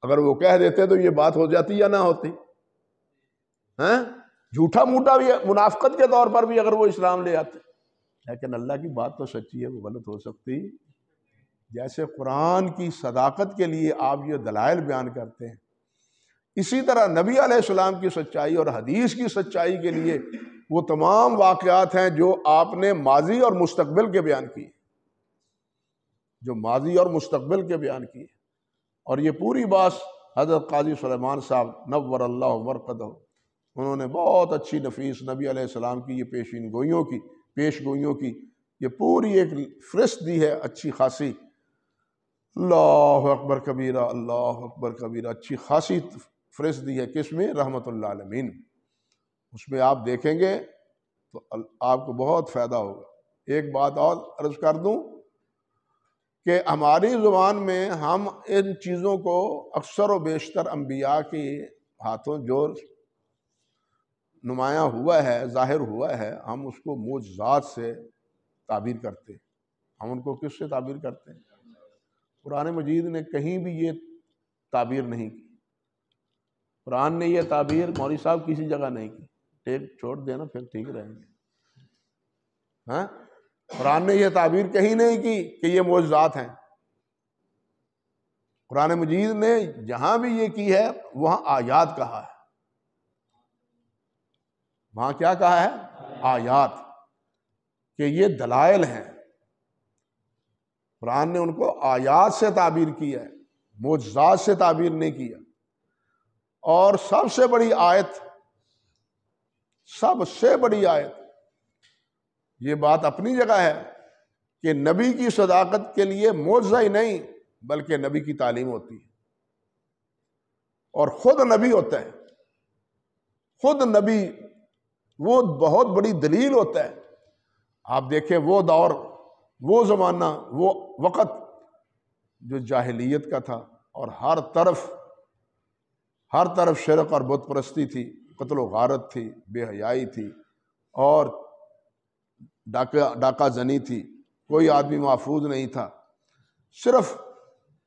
اگر وہ کہہ دیتے تو یہ بات ہو جاتی یا نہ ہوتی؟ ہاں جھوٹا موٹا بھی منافقت کے طور پر بھی اگر وہ اسلام لے آتے، لیکن اللہ کی بات تو سچی ہے، وہ غلط ہو سکتی؟ جیسے قرآن کی صداقت کے لیے آپ یہ دلائل بیان کرتے ہیں، اسی طرح نبی علیہ السلام کی سچائی اور حدیث کی سچائی کے لیے وہ تمام واقعات ہیں جو آپ نے ماضی اور مستقبل کے بیان کیے، جو ماضی اور مستقبل کے بیان کیے۔ اور یہ پوری بات حضرت قاضی سلیمان صاحب نور اللہ مرقدہ، انہوں نے بہت اچھی نفیس نبی علیہ السلام کی یہ پیش گوئیوں کی یہ پوری ایک فہرست دی ہے اچھی خاصی، اللہ اکبر کبیرہ، اللہ اکبر کبیرہ، اچھی خاصی فہرست دی ہے، کس میں؟ رحمت اللہ عالمین۔ اس میں آپ دیکھیں گے تو آپ کو بہت فائدہ ہوگا۔ ایک بات اور عرض کر دوں کہ ہماری زبان میں ہم ان چیزوں کو اکثر و بیشتر انبیاء کے ہاتھوں جو نمایاں ہوا ہے، ظاہر ہوا ہے، ہم اس کو معجزات سے تعبیر کرتے ہیں۔ ہم ان کو کس سے تعبیر کرتے ہیں؟ قرآن مجید نے کہیں بھی یہ تعبیر نہیں کی، قرآن نے یہ تعبیر مولوی صاحب کسی جگہ نہیں کی، ٹیک چھوڑ دینا پھر ٹھیک رہیں گے۔ ہاں قرآن نے یہ تعبیر کہیں نہیں کی کہ یہ معجزات ہیں، قرآن مجید نے جہاں بھی یہ کی ہے وہاں آیات کہا ہے، وہاں کیا کہا ہے؟ آیات، کہ یہ دلائل ہیں۔ قرآن نے ان کو آیات سے تعبیر کیا ہے، معجزات سے تعبیر نہیں کیا۔ اور سب سے بڑی آیت یہ بات اپنی جگہ ہے کہ نبی کی صداقت کے لیے معجزہ ہی نہیں بلکہ نبی کی تعلیم ہوتی ہے، اور خود نبی ہوتا ہے، خود نبی وہ بہت بڑی دلیل ہوتا ہے۔ آپ دیکھیں وہ دور، وہ زمانہ، وہ وقت جو جاہلیت کا تھا، اور ہر طرف شرک اور بت پرستی تھی، قتل و غارت تھی، بے حیائی تھی، اور ڈاکہ زنی تھی، کوئی آدمی محفوظ نہیں تھا۔ صرف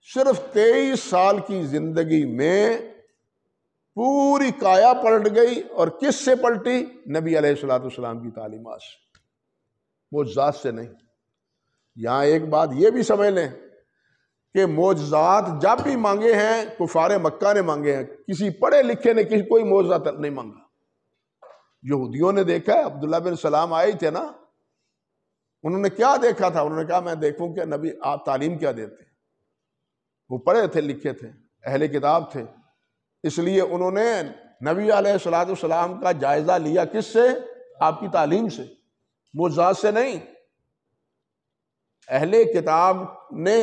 23 سال کی زندگی میں پوری کایا پلٹ گئی، اور کس سے پلٹی؟ نبی علیہ الصلوۃ والسلام کی تعلیمات سے، معجزات سے نہیں۔ یہاں ایک بات یہ بھی سمجھ لیں کہ معجزات جب بھی مانگے ہیں کفار مکہ نے مانگے ہیں، کسی پڑھے لکھے نے کوئی معجزہ نہیں مانگا۔ یہودیوں نے دیکھا ہے، عبداللہ بن سلام آئے تھے نا، انہوں نے کیا دیکھا تھا؟ انہوں نے کہا میں دیکھوں کہ نبی آپ تعلیم کیا دیتے ہیں۔ وہ پڑھے تھے، لکھے تھے، اہل کتاب تھے، اس لیے انہوں نے نبی علیہ الصلوۃ والسلام کا جائزہ لیا کس سے؟ آپ کی تعلیم سے، معجزات سے نہیں۔ اہل کتاب نے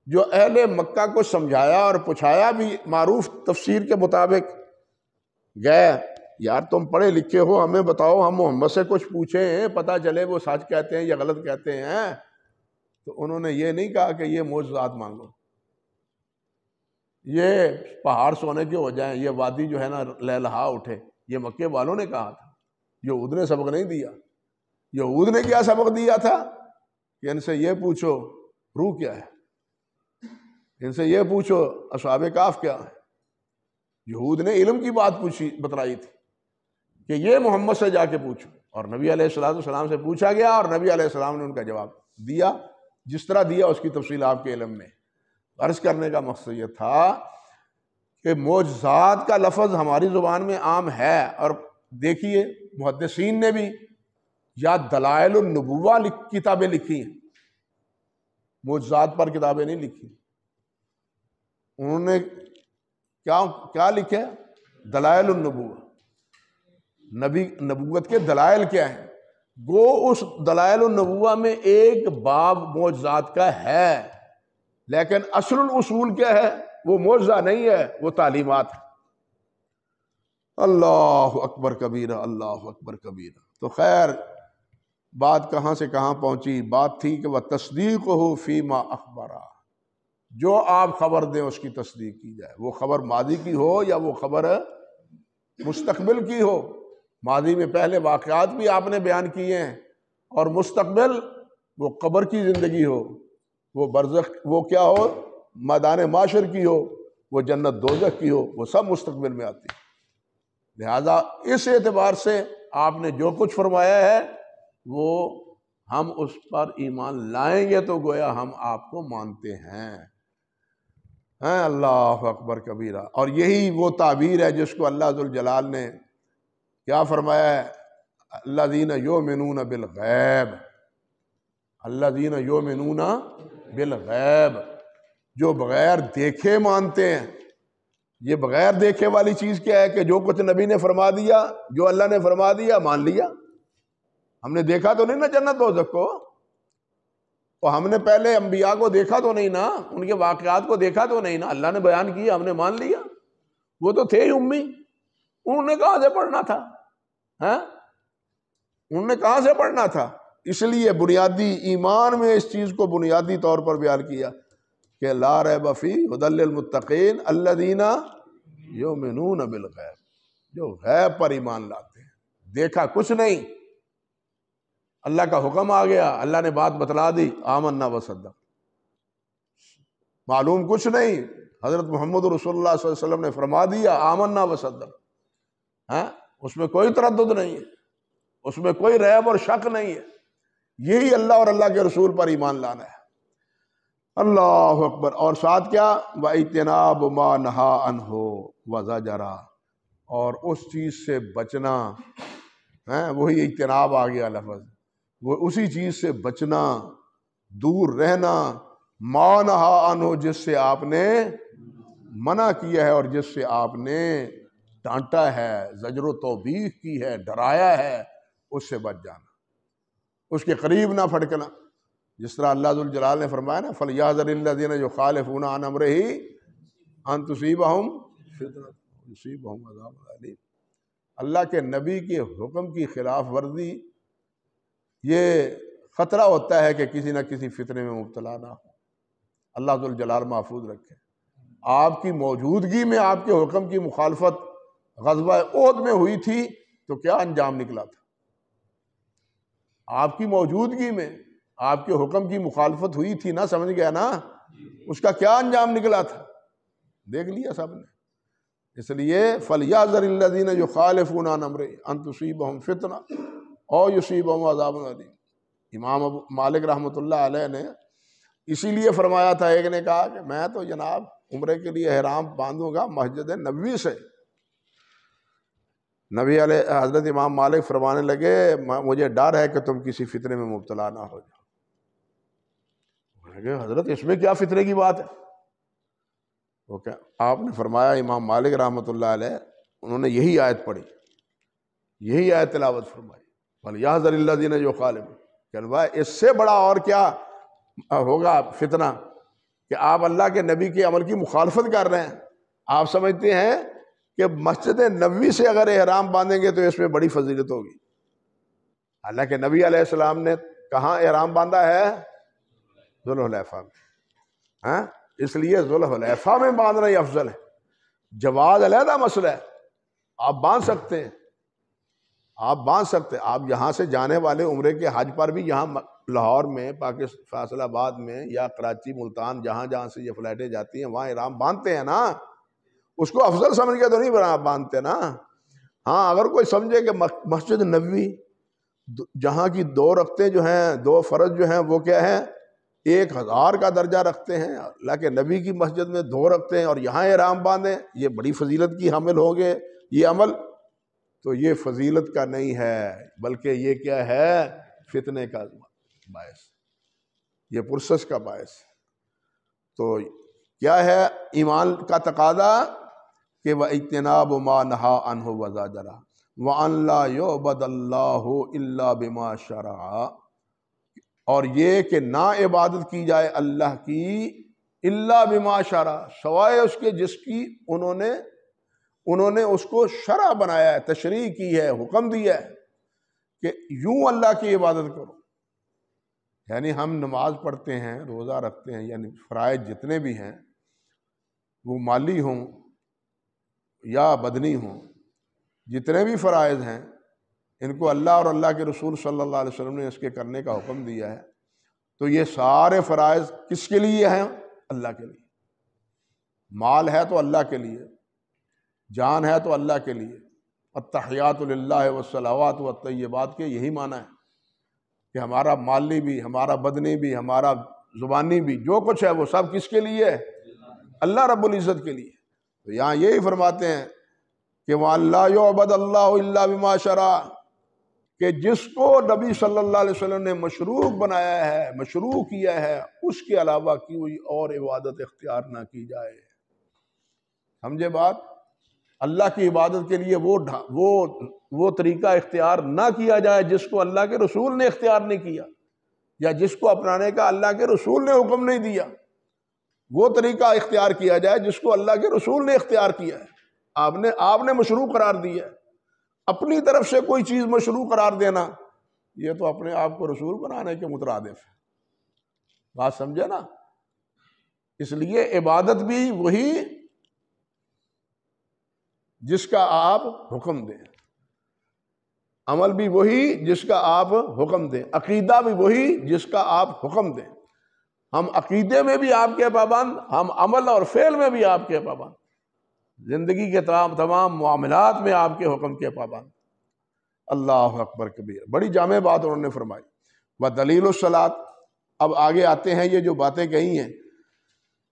جو اہل مکہ کو سمجھایا اور پوچھایا بھی معروف تفسیر کے مطابق، گئے یار تم پڑھے لکھے ہو، ہمیں بتاؤ، ہم محمد سے کچھ پوچھیں، پتہ چلے وہ سچ کہتے ہیں یا غلط کہتے ہیں۔ تو انہوں نے یہ نہیں کہا کہ یہ معجزات مانگو، یہ پہاڑ سونے کے ہو جائیں، یہ وادی جو ہے نا لہلہا اٹھے، یہ مکے والوں نے کہا تھا، یہود نے سبق نہیں دیا۔ یہود نے کیا سبق دیا تھا کہ ان سے یہ پوچھو روح کیا ہے، ان سے یہ پوچھو اصحاب کہف کیا ہے۔ یہود نے علم کی بات بتلائی تھی کہ یہ محمد سے جا کے پوچھو، اور نبی علیہ الصلوۃ والسلام سے پوچھا گیا، اور نبی علیہ السلام نے ان کا جواب دیا، جس طرح دیا اس کی تفصیل آپ کے علم میں۔ عرض کرنے کا مقصد یہ تھا کہ معجزات کا لفظ ہماری زبان میں عام ہے، اور دیکھیے محدثین نے بھی یا دلائل النبوہ کتابیں لکھی ہیں، معجزات پر کتابیں نہیں لکھی۔ انہوں نے کیا لکھا ہے؟ دلائل النبوہ، نبوت کے دلائل کیا ہیں۔ گو اس دلائل النبوہ میں ایک باب معجزات کا ہے، لیکن اصل الاصول کیا ہے؟ وہ معجزہ نہیں ہے، وہ تعلیمات ہے۔ اللہ اکبر کبیرہ، اللہ اکبر کبیرہ۔ تو خیر بات کہاں سے کہاں پہنچی؟ بات تھی کہ وَتَصْدِيقُهُ فِي مَا أَخْبَرَ، جو آپ خبر دیں اس کی تصدیق کی جائے، وہ خبر ماضی کی ہو یا وہ خبر مستقبل کی ہو۔ ماضی میں پہلے واقعات بھی آپ نے بیان کیے ہیں، اور مستقبل وہ قبر کی زندگی ہو، وہ برزخ، وہ کیا ہو، میدان معاشر کی ہو، وہ جنت دوزخ کی ہو، وہ سب مستقبل میں آتی ہے۔ لہذا اس اعتبار سے آپ نے جو کچھ فرمایا ہے وہ ہم اس پر ایمان لائیں گے تو گویا ہم آپ کو مانتے ہیں۔ اللہ اکبر کبیرہ۔ اور یہی وہ تعبیر ہے جس کو اللہ ذوالجلال نے کیا فرمایا ہے؟ الذین یؤمنون بالغیب، الذین یؤمنون بالغیب، جو بغیر دیکھے مانتے ہیں۔ یہ بغیر دیکھے والی چیز کیا ہے؟ کہ جو کچھ نبی نے فرما دیا، جو اللہ نے فرما دیا، مان لیا۔ ہم نے دیکھا تو نہیں نا جنت دوزخ کو، تو ہم نے پہلے انبیاء کو دیکھا تو نہیں نا، ان کے واقعات کو دیکھا تو نہیں نا، اللہ نے بیان کیا، ہم نے مان لیا۔ وہ تو تھے ہی امی، انہوں نے کہاں سے پڑھنا تھا؟ انہوں نے کہاں سے پڑھنا تھا؟ اس لیے بنیادی ایمان میں اس چیز کو بنیادی طور پر بیان کیا کہ لا ریب فیہ ھدی للمتقین الذین یؤمنون بالغیب، جو غیب پر ایمان لاتے ہیں۔ دیکھا کچھ نہیں، اللہ کا حکم آ گیا، اللہ نے بات بتلا دی، آمنا وصدق۔ معلوم کچھ نہیں، حضرت محمد رسول اللہ صلی اللہ علیہ وسلم نے فرما دیا، آمنا وصدق۔ اس میں کوئی تردد نہیں ہے، اس میں کوئی ریب اور شک نہیں ہے۔ یہی اللہ اور اللہ کے رسول پر ایمان لانا ہے۔ اللہ اکبر۔ اور ساتھ کیا؟ وَاجْتِنَابُ مَا نَهَىٰ عَنْهُ وَزَجَرَ، اور اس چیز سے بچنا، وہی اجتناب آ گیا لفظ، وہ اسی چیز سے بچنا، دور رہنا، ما نہا عنہ، جس سے آپ نے منع کیا ہے اور جس سے آپ نے ڈانٹا ہے، زجر و توبیخ کی ہے، ڈرایا ہے، اس سے بچ جانا، اس کے قریب نہ پھٹکنا۔ جس طرح اللہ ذوالجلال نے فرمایا نا، فَلْيَحْذَرِ الَّذِينَ يُخَالِفُونَ عَنْ أَمْرِهِ أَن تُصِيبَهُمْ فِتْنَةٌ يُصِيبَهُمْ عَذَابٌ أَلِيمٌ۔ اللہ کے نبی کے حکم کی خلاف ورزی، یہ خطرہ ہوتا ہے کہ کسی نہ کسی فتنے میں مبتلا نہ ہو۔ اللہ ذوالجلال محفوظ رکھے۔ آپ کی موجودگی میں آپ کے حکم کی مخالفت غزوہ احد میں ہوئی تھی تو کیا انجام نکلا تھا؟ آپ کی موجودگی میں آپ کے حکم کی مخالفت ہوئی تھی نا، سمجھ گیا نا، اس کا کیا انجام نکلا تھا، دیکھ لیا سب نے۔ اس لیے فَلْيَحْذَرِ الَّذِينَ يُخَالِفُونَ عَنْ أَمْرِهِ أَن تُصِيبَهُمْ فِتْنَةٌ أَوْ يُصِيبَهُمْ عَذَابٌ أَلِيمٌ۔ امام ابو مالک رحمۃ اللہ علیہ نے اسی لیے فرمایا تھا، ایک نے کہا کہ میں تو جناب عمرے کے لیے احرام باندھوں گا مسجد نبوی سے، نبی علیہ حضرت امام مالک فرمانے لگے مجھے ڈر ہے کہ تم کسی فتنے میں مبتلا نہ ہو جاؤ۔ حضرت اس میں کیا فتنے کی بات ہے؟ وہ کیا آپ نے فرمایا، امام مالک رحمۃ اللہ علیہ انہوں نے یہی آیت پڑھی، یہی آیت تلاوت فرمائی، وَلْيَحْذَرِ الَّذِينَ يُخَالِفُونَ، کہ بھائی اس سے بڑا اور کیا ہوگا فتنہ کہ آپ اللہ کے نبی کے عمل کی مخالفت کر رہے ہیں۔ آپ سمجھتے ہیں کہ مسجد نبوی سے اگر احرام باندھیں گے تو اس میں بڑی فضیلت ہوگی، حالانکہ نبی علیہ السلام نے کہاں احرام باندھا ہے؟ ذوالحلیفہ میں، ہاں، اس لیے ذوالحلیفہ میں باندھنا ہی افضل ہے۔ جواز علیحدہ مسئلہ ہے، آپ باندھ سکتے ہیں، آپ باندھ سکتے ہیں۔ آپ یہاں سے جانے والے عمرے کے حج پر بھی یہاں لاہور میں، پاکستان فیصل آباد میں یا کراچی ملتان جہاں جہاں سے یہ فلائٹیں جاتی ہیں وہاں احرام باندھتے ہیں نا، اس کو افضل سمجھ کے تو نہیں باندھتے نا۔ ہاں اگر کوئی سمجھے کہ مسجد نبوی جہاں کی 2 رکعتیں جو ہیں، 2 فرض جو ہیں وہ کیا ہیں 1000 کا درجہ رکھتے ہیں، اللہ کے نبی کی مسجد میں 2 رکھتے ہیں اور یہاں احرام باندھیں، یہ بڑی فضیلت کی حامل ہوں گے یہ عمل، تو یہ فضیلت کا نہیں ہے بلکہ یہ کیا ہے؟ فتنے کا باعث، یہ پرسش کا باعث۔ تو کیا ہے ایمان کا تقاضا کہ وَاجْتِنَابُ مَا نَهَىٰ عَنْهُ وَزَجَرَ وَأَن لَا يُعْبَدَ اللَّهُ إِلَّا بِمَا شَرَعَ، اور یہ کہ نہ عبادت کی جائے اللہ کی الا بما شرع، سوائے اس کے جس کی انہوں نے اس کو شرع بنایا ہے، تشریع کی ہے، حکم دیا ہے کہ یوں اللہ کی عبادت کرو۔ یعنی ہم نماز پڑھتے ہیں، روزہ رکھتے ہیں، یعنی فرائض جتنے بھی ہیں وہ مالی ہوں یا بدنی ہوں، جتنے بھی فرائض ہیں ان کو اللہ اور اللہ کے رسول صلی اللہ علیہ وسلم نے اس کے کرنے کا حکم دیا ہے۔ تو یہ سارے فرائض کس کے لیے ہیں؟ اللہ کے لیے۔ مال ہے تو اللہ کے لیے، جان ہے تو اللہ کے لیے، التحیات للہ والصلوات والطیبات کے یہی معنی ہے کہ ہمارا مالی بھی، ہمارا بدنی بھی، ہمارا زبانی بھی، جو کچھ ہے وہ سب کس کے لیے ہے؟ اللہ رب العزت کے لیے۔ تو یہاں یہی فرماتے ہیں کہ وَأَن لَا يُعْبَدَ اللَّهُ إِلَّا بِمَا شَرَعَ، کہ جس کو نبی صلی اللہ علیہ وسلم نے مشروع بنایا ہے، مشروع کیا ہے، اس کے علاوہ کوئی اور عبادت اختیار نہ کی جائے۔ سمجھے بات؟ اللہ کی عبادت کے لیے وہ طریقہ اختیار نہ کیا جائے جس کو اللہ کے رسول نے اختیار نہیں کیا، یا جس کو اپنانے کا اللہ کے رسول نے حکم نہیں دیا۔ وہ طریقہ اختیار کیا جائے جس کو اللہ کے رسول نے اختیار کیا ہے، آپ نے مشروع قرار دیا ہے۔ اپنی طرف سے کوئی چیز مشروع قرار دینا یہ تو اپنے آپ کو رسول بنانے کے مترادف ہے۔ بات سمجھے نا؟ اس لیے عبادت بھی وہی جس کا آپ حکم دیں، عمل بھی وہی جس کا آپ حکم دیں، عقیدہ بھی وہی جس کا آپ حکم دیں۔ ہم عقیدے میں بھی آپ کے پابند، ہم عمل اور فعل میں بھی آپ کے پابند، زندگی کے تمام معاملات میں آپ کے حکم کے پابند۔ اللہ اکبر کبیر، بڑی جامع بات انہوں نے فرمائی۔ وَدَلِيلُ الصَّلَاةِ، اب آگے آتے ہیں یہ جو باتیں کہی ہیں،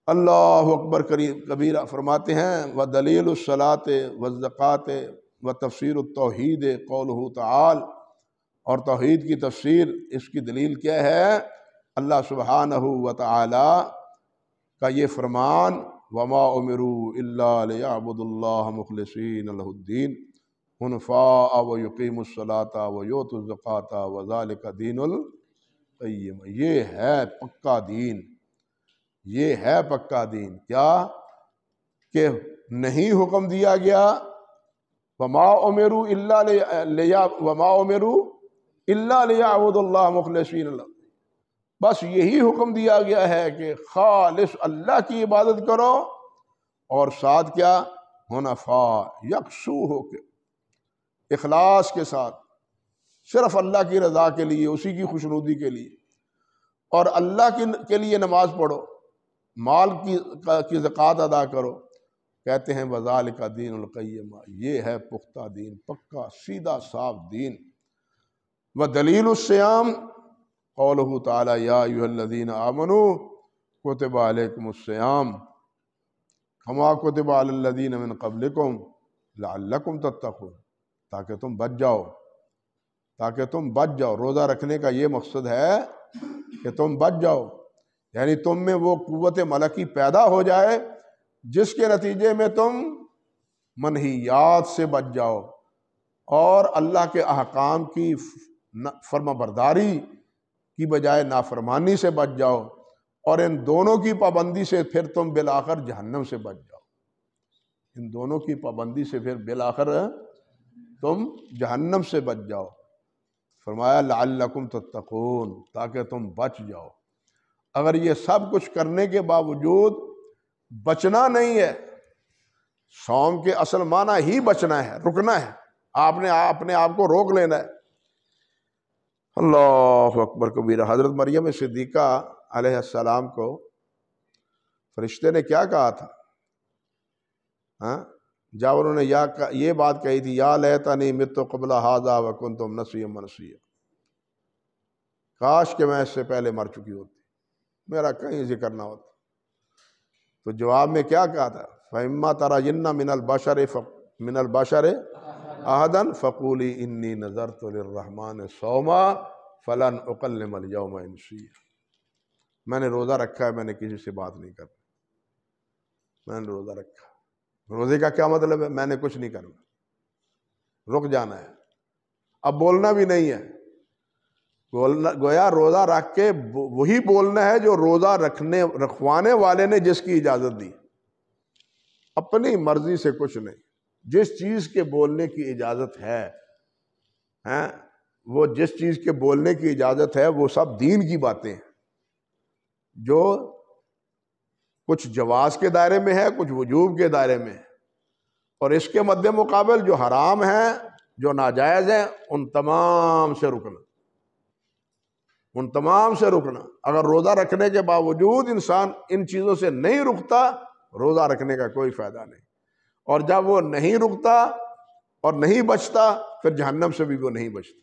اللہ اکبر کبیرہ فرماتے ہیں وَدَلِيلُ الصَّلَاةِ وَالزَّكَاةِ وَتَفْسِيرُ التَّوْحِيدِ قَوْلُهُ تَعَالَى، اور توحید کی تفسیر، اس کی دلیل کیا ہے؟ اللہ سبحانہ وتعالی کا یہ فرمان وَمَا أُمِرُوا إِلَّا لِيَعْبُدُوا اللَّهَ مُخْلِصِينَ لَهُ الدِّينَ حُنَفَاءَ وَيُقِيمُوا الصَّلَاةَ وَيُؤْتُوا الزَّكَاةَ وَذَلِكَ دِينُ الْقَيِّمَةِ، یہ ہے پکا دین، یہ ہے پکا دین۔ کیا کہ نہیں حکم دیا گیا وَمَا أُمِرُوا إِلَّا لِيَعْبُدُوا اللَّهَ مُخْلِصِينَ لَهُ، بس یہی حکم دیا گیا ہے کہ خالص اللہ کی عبادت کرو، اور ساتھ کیا؟ حنفاء، یکسو ہو کے، اخلاص کے ساتھ، صرف اللہ کی رضا کے لیے، اسی کی خوشنودی کے لیے۔ اور اللہ کے لیے نماز پڑھو، مال کی زکوٰۃ ادا کرو۔ کہتے ہیں وذالک دین القیم، یہ ہے پختہ دین، پکا سیدھا صاف دین۔ ودلیل الصیام قولہ تعالی یا ایھا الذین آمنوا کتب علیکم الصیام کما کتب علی الذین من قبلکم لعلکم تتقون، تاکہ تم بچ جاؤ۔ روزہ رکھنے کا یہ مقصد ہے کہ تم بچ جاؤ، یعنی تم میں وہ قوت ملکی پیدا ہو جائے جس کے نتیجے میں تم منہیات سے بچ جاؤ اور اللہ کے احکام کی فرما برداری کی بجائے نافرمانی سے بچ جاؤ، اور ان دونوں کی پابندی سے پھر تم بالآخر جہنم سے بچ جاؤ۔ ان دونوں کی پابندی سے پھر بالآخر تم جہنم سے بچ جاؤ۔ فرمایا لعلکم تتقون، تاکہ تم بچ جاؤ۔ اگر یہ سب کچھ کرنے کے باوجود بچنا نہیں ہے، صوم کے اصل معنی ہی بچنا ہے، رکنا ہے، آپ نے اپنے آپ کو روک لینا ہے۔ اللہ اکبر کبیرہ۔ حضرت مریم صدیقہ علیہ السلام کو فرشتے نے کیا کہا تھا؟ جب انہوں نے یہ بات کہی تھی یا لیتنی مت قبل ھذا وکنت نسیا منسیا، کاش کہ میں اس سے پہلے مر چکی ہوتی، میرا کہیں ذکر نہ ہوتا۔ تو جواب میں کیا کہا تھا؟ فَإِمَّا تَرَيِنَّ مِنَ الْبَشَرِ أَحَدًا فَقُولِي إِنِّي نَذَرْتُ لِلرَّحْمَنِ صَوْمًا فَلَنْ أُكَلِّمَ الْيَوْمَ إِنسِيًّا، میں نے روزہ رکھا ہے، میں نے کسی سے بات نہیں کرنا، میں نے روزہ رکھا۔ روزے کا کیا مطلب ہے؟ میں نے کچھ نہیں کرنا، رک جانا ہے، اب بولنا بھی نہیں ہے۔ گویا روزہ رکھ کے وہی بولنا ہے جو روزہ رکھوانے والے نے جس کی اجازت دی، اپنی مرضی سے کچھ نہیں۔ جس چیز کے بولنے کی اجازت ہے، وہ جس چیز کے بولنے کی اجازت ہے وہ سب دین کی باتیں ہیں، جو کچھ جواز کے دائرے میں ہے، کچھ وجوب کے دائرے میں ہے، اور اس کے مد مقابل جو حرام ہیں، جو ناجائز ہیں، ان تمام سے رکنا، ان تمام سے رکنا۔ اگر روزہ رکھنے کے باوجود انسان ان چیزوں سے نہیں رکتا، روزہ رکھنے کا کوئی فائدہ نہیں، اور جب وہ نہیں رکتا اور نہیں بچتا، پھر جہنم سے بھی وہ نہیں بچتا۔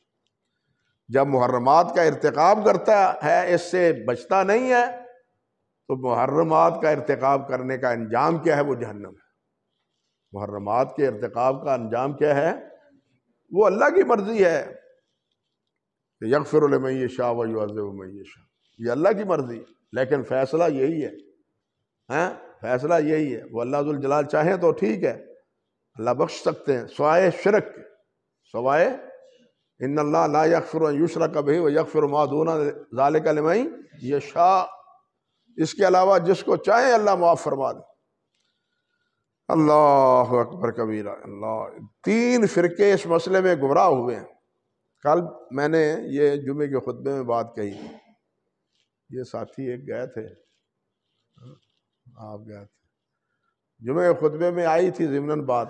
جب محرمات کا ارتکاب کرتا ہے، اس سے بچتا نہیں ہے، تو محرمات کا ارتکاب کرنے کا انجام کیا ہے؟ وہ جہنم ہے۔ محرمات کے ارتکاب کا انجام کیا ہے؟ وہ اللہ کی مرضی ہے، یغفر لمن یشاء ویعذب من یشاء، یہ اللہ کی مرضی ہے، لیکن فیصلہ یہی ہے، فیصلہ یہی ہے۔ وہ اللہ ذو الجلال چاہیں تو ٹھیک ہے، اللہ بخش سکتے ہیں، سوائے شرک، سوائے ان اللہ لا یغفر ان یشرک بہ ویغفر ما دون ذلک لمن یشاء، اس کے علاوہ جس کو چاہے اللہ معاف فرما دے۔ اللہ اکبر کبیرہ۔ اللہ، 3 فرقے اس مسئلے میں گمراہ ہوئے ہیں۔ کل میں نے یہ جمعے کے خطبے میں بات کہی، یہ ساتھی ایک گئے تھے، آپ گئے تھے، جمعے کے خطبے میں آئی تھی ضمناً بات،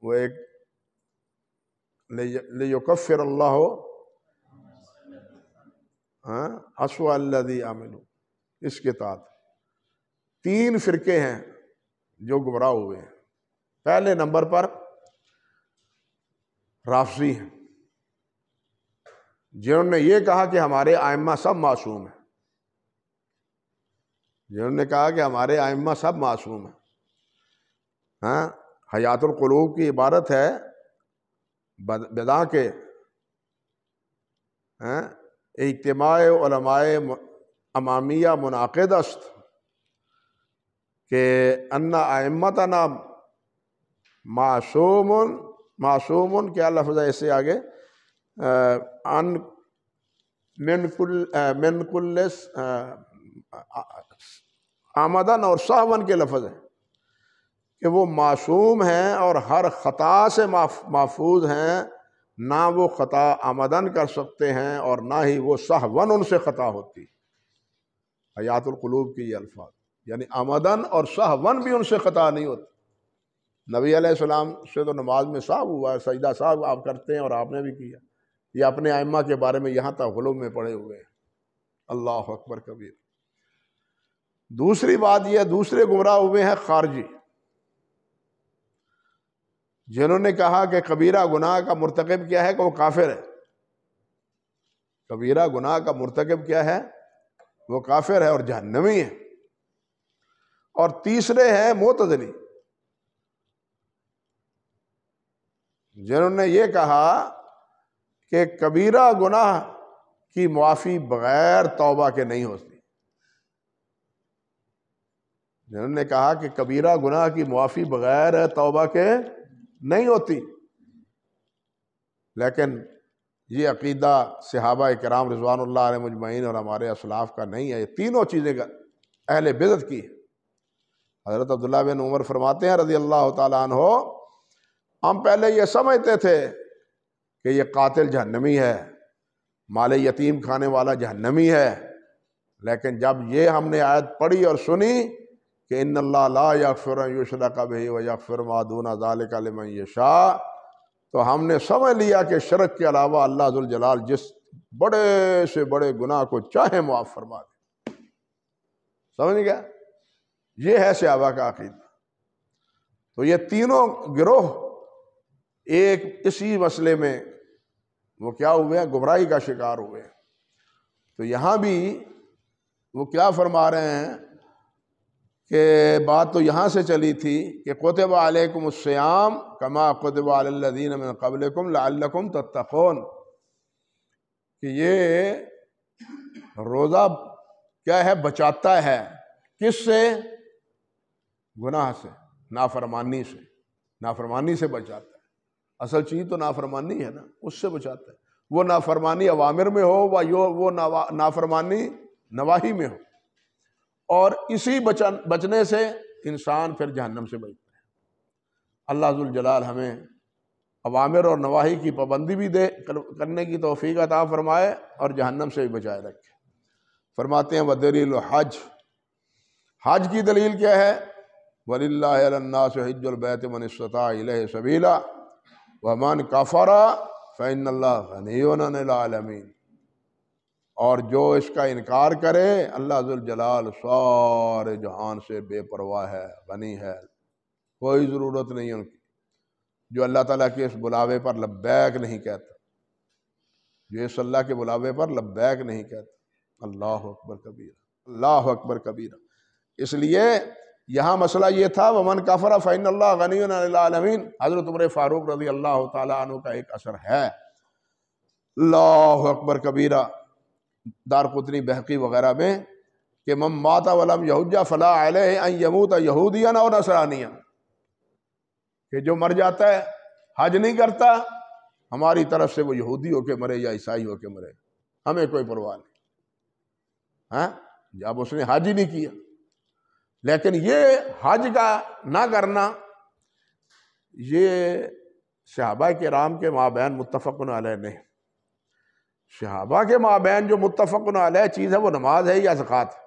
وہ ایک لیکفر اللہ اسوأ الذی عملوا، اس کے تحت 3 فرقے ہیں جو گمراہ ہوئے ہیں۔ پہلے نمبر پر رافضی ہیں، جنہوں نے یہ کہا کہ ہمارے ائمہ سب معصوم ہیں، جنہوں نے کہا کہ ہمارے ائمہ سب معصوم ہیں۔ حیات القلوب کی عبارت ہے بدع کے اجتماع علماء امامیہ منعقد است کہ ان ائمتنا معصوم کیا لفظ ہے اس سے آگے، ان من کل آمدن اور سہون کے لفظ ہیں کہ وہ معصوم ہیں اور ہر خطا سے محفوظ ہیں، نہ وہ خطا آمدن کر سکتے ہیں اور نہ ہی وہ سہون ان سے خطا ہوتی۔ حیات القلوب کی یہ الفاظ، یعنی آمدن اور سہون بھی ان سے خطا نہیں ہوتی۔ نبی علیہ السلام سے تو نماز میں صاحب ہوا ہے، سجدہ صاحب آپ کرتے ہیں اور آپ نے بھی کیا، یہ اپنے ائمہ کے بارے میں یہاں تک غلو میں پڑے ہوئے ہیں اللہ اکبر کبیر۔ دوسری بات یہ، دوسرے گمراہ ہوئے ہیں خارجی، جنہوں نے کہا کہ کبیرہ گناہ کا مرتکب کیا ہے کہ وہ کافر ہے، کبیرہ گناہ کا مرتکب کیا ہے، وہ کافر ہے اور جہنمی ہے۔ اور تیسرے ہیں معتزلی، جنہوں نے یہ کہا کہ کبیرہ گناہ کی معافی بغیر توبہ کے نہیں ہوتی، جنہوں نے کہا کہ کبیرہ گناہ کی معافی بغیر توبہ کے نہیں ہوتی۔ لیکن یہ عقیدہ صحابہ کرام رضوان اللہ علیہ مجمعین اور ہمارے اسلاف کا نہیں ہے، یہ تینوں چیزیں اہل بدعت کی ہے۔ حضرت عبداللہ بن عمر فرماتے ہیں رضی اللہ تعالیٰ عنہ، ہم پہلے یہ سمجھتے تھے کہ یہ قاتل جہنمی ہے، مال یتیم کھانے والا جہنمی ہے، لیکن جب یہ ہم نے آیت پڑھی اور سنی کہ ان اللہ لا یغفر ان یشرک بہ ویغفر ما دون ذلک لمن یشاء، تو ہم نے سمجھ لیا کہ شرک کے علاوہ اللہ ذوالجلال جس بڑے سے بڑے گناہ کو چاہے معاف فرما دے۔ سمجھ گیا؟ یہ ہے صحابہ کا عقیدہ۔ تو یہ تینوں گروہ ایک اسی مسئلے میں وہ کیا ہوئے ہیں، گمراہی کا شکار ہوئے ہیں۔ تو یہاں بھی وہ کیا فرما رہے ہیں کہ بات تو یہاں سے چلی تھی کہ کتب علیکم الصیام کما کتب علی الذین من قبلکم لعلکم تتقون، کہ یہ روزہ کیا ہے، بچاتا ہے کس سے؟ گناہ سے، نافرمانی سے، نافرمانی سے بچاتا ہے۔ اصل چیز تو نافرمانی ہے نا، اس سے بچاتا ہے۔ وہ نافرمانی اوامر میں ہو وہ نافرمانی نواہی میں ہو، اور اسی بچنے سے انسان پھر جہنم سے بچتا ہے۔ اللہ ذوالجلال ہمیں اوامر اور نواہی کی پابندی بھی دے کرنے کی توفیق عطا فرمائے اور جہنم سے بھی بچائے رکھے۔ فرماتے ہیں وَدَلِيلُ الْحَجِّ، حج کی دلیل کیا ہے؟ وَلِلَّهِ عَلَى النَّاسِ حِجُّ الْبَيْتِ مَنِ اسْتَطَاعَ إِلَيْهِ سَبِيلًا وَمَنْ كَفَرَ فَإِنَّ اللَّهَ غَنِيٌّ عَنِ الْعَالَمِينَ، اور جو اس کا انکار کرے اللہ ذوالجلال سارے جہان سے بے پرواہ ہے، غنی ہے، کوئی ضرورت نہیں ان کی۔ جو اللہ تعالیٰ کے اس بلاوے پر لبیک نہیں کہتا، جو اس اللہ کے بلاوے پر لبیک نہیں کہتا، اللہ اکبر کبیرہ، اللہ اکبر کبیرہ۔ اس لیے یہاں مسئلہ یہ تھا وَمَنْ كَفَرَ فَإِنَّ اللَّهَ غَنِيٌّ عَنِ الْعَالَمِينَ۔ حضرت عمر فاروق رضی اللہ تعالیٰ عنہ کا ایک اثر ہے، اللہ اکبر کبیرہ، دارقطنی بہقی وغیرہ میں، کہ من مات ولم یحج فلا علیہ ان یموت یہودیا او نصرانیا، کہ جو مر جاتا ہے حج نہیں کرتا، ہماری طرف سے وہ یہودی ہو کے مرے یا عیسائی ہو کے مرے، ہمیں کوئی پرواہ نہیں، ہاں جب اس نے حج ہی نہیں کیا۔ لیکن یہ حج کا نہ کرنا، یہ صحابہ کرام کے مابین متفقن علیہ نہیں۔ صحابہ کے مابین جو متفقن علیہ چیز ہے وہ نماز ہے یا زکوٰۃ ہے،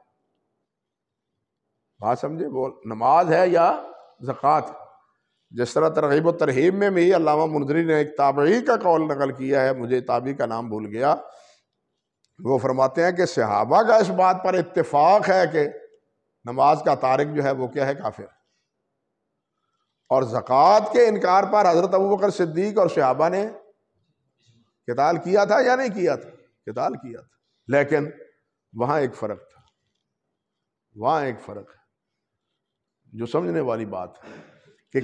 بات سمجھے، وہ نماز ہے یا زکوٰۃ۔ جس طرح ترغیب و ترہیب میں بھی علامہ منذری نے ایک تابعی کا قول نقل کیا ہے، مجھے تابعی کا نام بھول گیا، وہ فرماتے ہیں کہ صحابہ کا اس بات پر اتفاق ہے کہ نماز کا تارک جو ہے وہ کیا ہے، کافر، اور زکوٰۃ کے انکار پر حضرت ابوبکر صدیق اور صحابہ نے قتال کیا تھا یا نہیں کیا تھا؟ قتال کیا تھا، لیکن وہاں ایک فرق تھا، وہاں ایک فرق ہے جو سمجھنے والی بات ہے کہ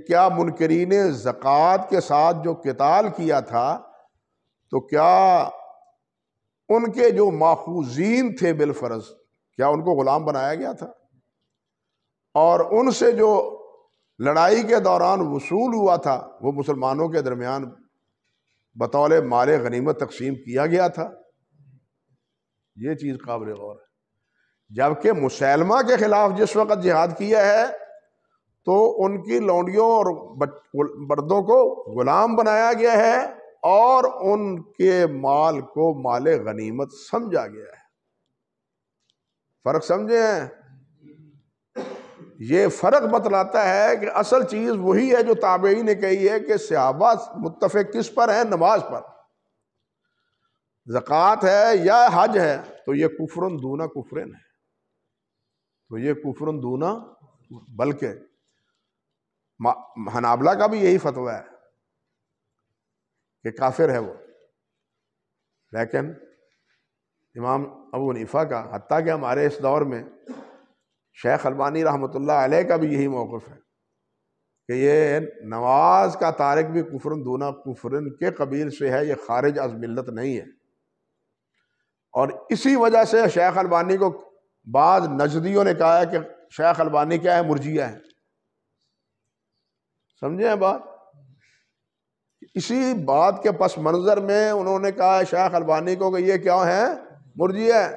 کیا منکرین زکوٰۃ کے ساتھ جو قتال کیا تھا، تو کیا ان کے جو ماخوذین تھے بالفرض، کیا ان کو غلام بنایا گیا تھا؟ اور ان سے جو لڑائی کے دوران وصول ہوا تھا وہ مسلمانوں کے درمیان بطور مال غنیمت تقسیم کیا گیا تھا؟ یہ چیز قابل غور ہے۔ جبکہ مسلمہ کے خلاف جس وقت جہاد کیا ہے تو ان کی لونڈیوں اور مردوں کو غلام بنایا گیا ہے اور ان کے مال کو مال غنیمت سمجھا گیا ہے۔ فرق سمجھے ہیں؟ یہ فرق بتلاتا ہے کہ اصل چیز وہی ہے جو تابعین نے کہی ہے کہ صحابہ متفق کس پر ہیں؟ نماز پر۔ زکوٰۃ ہے یا حج ہے تو یہ کفرن دون کفرن ہے، تو یہ کفرن دون، بلکہ حنابلہ کا بھی یہی فتویٰ ہے کہ کافر ہے وہ، لیکن امام ابو حنیفہ کا، حتیٰ کہ ہمارے اس دور میں شیخ البانی رحمۃ اللہ علیہ کا بھی یہی موقف ہے کہ یہ نماز کا تارک بھی کفرن دون کفرن کے قبیل سے ہے، یہ خارج از ملت نہیں ہے۔ اور اسی وجہ سے شیخ البانی کو بعض نجدیوں نے کہا ہے کہ شیخ البانی کیا ہے؟ مرجیہ ہے۔ سمجھے ہیں بات؟ اسی بات کے پس منظر میں انہوں نے کہا ہے شیخ البانی کو کہ یہ کیا ہے؟ مرجیہ ہے،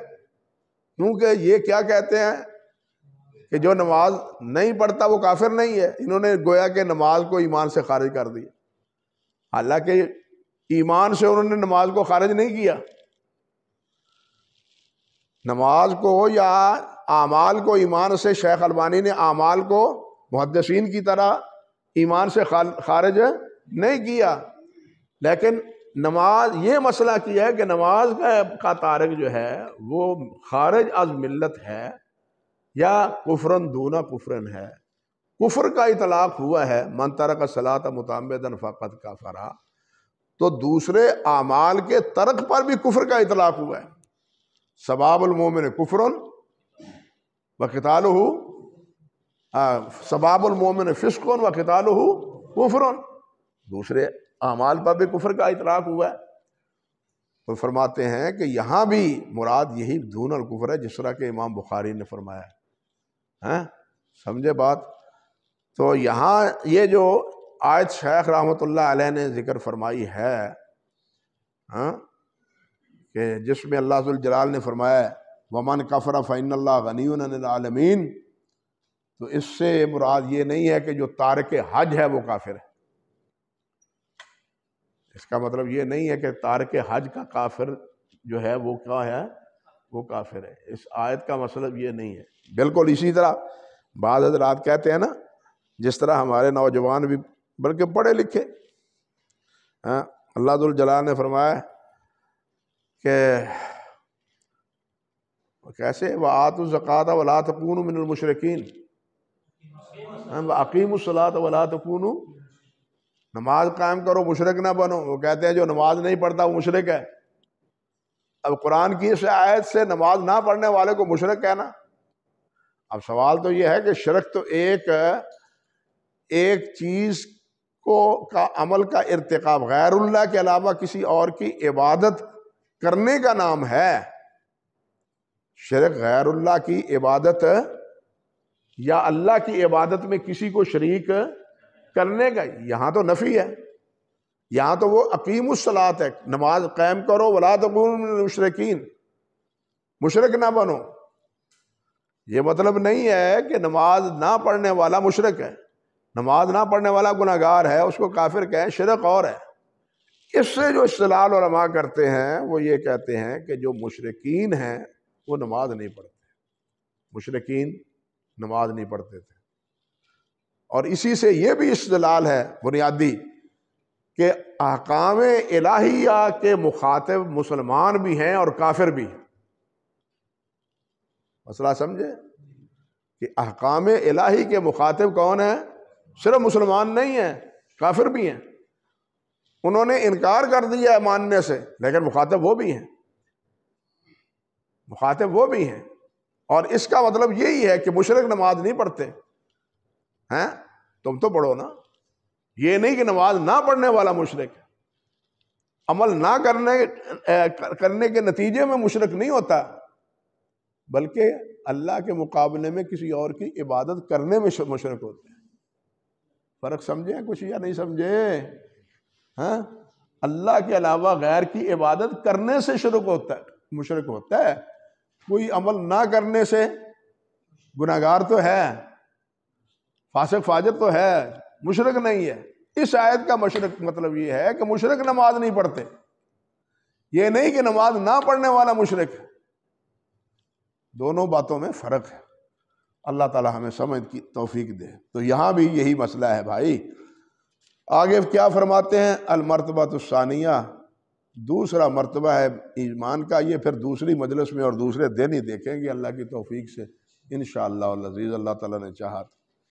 کیونکہ یہ کیا کہتے ہیں کہ جو نماز نہیں پڑھتا وہ کافر نہیں ہے۔ انہوں نے گویا کہ نماز کو ایمان سے خارج کر دیا، حالانکہ ایمان سے انہوں نے نماز کو خارج نہیں کیا۔ نماز کو یا اعمال کو ایمان سے، شیخ البانی نے اعمال کو محدثین کی طرح ایمان سے خارج نہیں کیا، لیکن نماز یہ مسئلہ کیا ہے کہ نماز کا تارک جو ہے وہ خارج از ملت ہے یا کفرن دون کفرن ہے۔ کفر کا اطلاق ہوا ہے من ترک الصلاۃ متعمدا فقد کفر، تو دوسرے اعمال کے ترک پر بھی کفر کا اطلاق ہوا ہے۔ سباب المومن کفرن وقتالہ، سباب المومن فسق وقتالہ کفرن، دوسرے اعمال پر بھی کفر کا اطلاق ہوا ہے۔ تو فرماتے ہیں کہ یہاں بھی مراد یہی دون الکفر ہے، جس طرح کہ امام بخاری نے فرمایا ہے۔ سمجھے بات؟ تو یہاں یہ جو آیت شیخ رحمۃ اللہ علیہ نے ذکر فرمائی ہے کہ جس میں اللہ ذوالجلال نے فرمایا ہے وَمَنْ كَفَرَ فَإِنَّ اللَّهَ غَنِيٌّ عَنِ الْعَالَمِينَ، تو اس سے مراد یہ نہیں ہے کہ جو تارک حج ہے وہ کافر ہے۔ اس کا مطلب یہ نہیں ہے کہ تارک حج کا کافر جو ہے وہ کیا ہے؟ وہ کافر ہے۔ اس آیت کا مطلب یہ نہیں ہے۔ بالکل اسی طرح بعض حضرات کہتے ہیں نا، جس طرح ہمارے نوجوان بھی بلکہ پڑھے لکھے، اللہ ذوالجلال نے فرمایا کہ کیسے وَآتُوا الزَّکَاةَ وَلَا تَکُونُوا مِنَ الْمُشْرِکِینَ، وَأَقِیمُوا الصَّلَاةَ وَلَا تَکُونُوا، نماز قائم کرو مشرک نہ بنو۔ وہ کہتے ہیں جو نماز نہیں پڑھتا وہ مشرک ہے۔ اب قرآن کی اس آیت سے نماز نہ پڑھنے والے کو مشرک کہنا، اب سوال تو یہ ہے کہ شرک تو ایک چیز کا عمل کا ارتکاب غیر اللہ کے علاوہ کسی اور کی عبادت کرنے کا نام ہے۔ شرک غیر اللہ کی عبادت یا اللہ کی عبادت میں کسی کو شریک کرنے کا، یہاں تو نفی ہے، یہاں تو وہ اقیم الصلاۃ ہے، نماز قائم کرو ولا تکونوا من المشرکین، مشرک نہ بنو۔ یہ مطلب نہیں ہے کہ نماز نہ پڑھنے والا مشرک ہے، نماز نہ پڑھنے والا گناہگار ہے، اس کو کافر کہیں، شرک اور ہے۔ اس سے جو استدلال علماء کرتے ہیں وہ یہ کہتے ہیں کہ جو مشرکین ہیں وہ نماز نہیں پڑھتے، مشرکین نماز نہیں پڑھتے تھے۔ اور اسی سے یہ بھی استدلال ہے بنیادی کہ احکام الہیہ کے مخاطب مسلمان بھی ہیں اور کافر بھی ہیں۔ مسئلہ سمجھے کہ احکام الہی کے مخاطب کون ہیں؟ صرف مسلمان نہیں ہیں، کافر بھی ہیں۔ انہوں نے انکار کر دیا ہے ماننے سے، لیکن مخاطب وہ بھی ہیں، مخاطب وہ بھی ہیں۔ اور اس کا مطلب یہی ہے کہ مشرک نماز نہیں پڑھتے ہیں، تم تو پڑھو نا۔ یہ نہیں کہ نماز نہ پڑھنے والا مشرک ہے، عمل نہ کرنے کے نتیجے میں مشرک نہیں ہوتا، بلکہ اللہ کے مقابلے میں کسی اور کی عبادت کرنے میں مشرک ہوتے ہیں۔ فرق سمجھیں کچھ یا نہیں سمجھے؟ اللہ کے علاوہ غیر کی عبادت کرنے سے شرک ہوتا ہے، مشرک ہوتا ہے۔ کوئی عمل نہ کرنے سے گناہگار تو ہے، فاسق فاجر تو ہے، مشرک نہیں ہے۔ اس آیت کا مشرک مطلب یہ ہے کہ مشرک نماز نہیں پڑھتے، یہ نہیں کہ نماز نہ پڑھنے والا مشرک ہے۔ دونوں باتوں میں فرق ہے۔ اللہ تعالی ہمیں سمجھ کی توفیق دے۔ تو یہاں بھی یہی مسئلہ ہے بھائی۔ آگے کیا فرماتے ہیں؟ المرتبہ الثانیہ دوسرا مرتبہ ہے ایمان کا، یہ پھر دوسری مجلس میں اور دوسرے دن ہی دیکھیں گے اللہ کی توفیق سے انشاءاللہ العزیز، اللہ تعالیٰ نے چاہا۔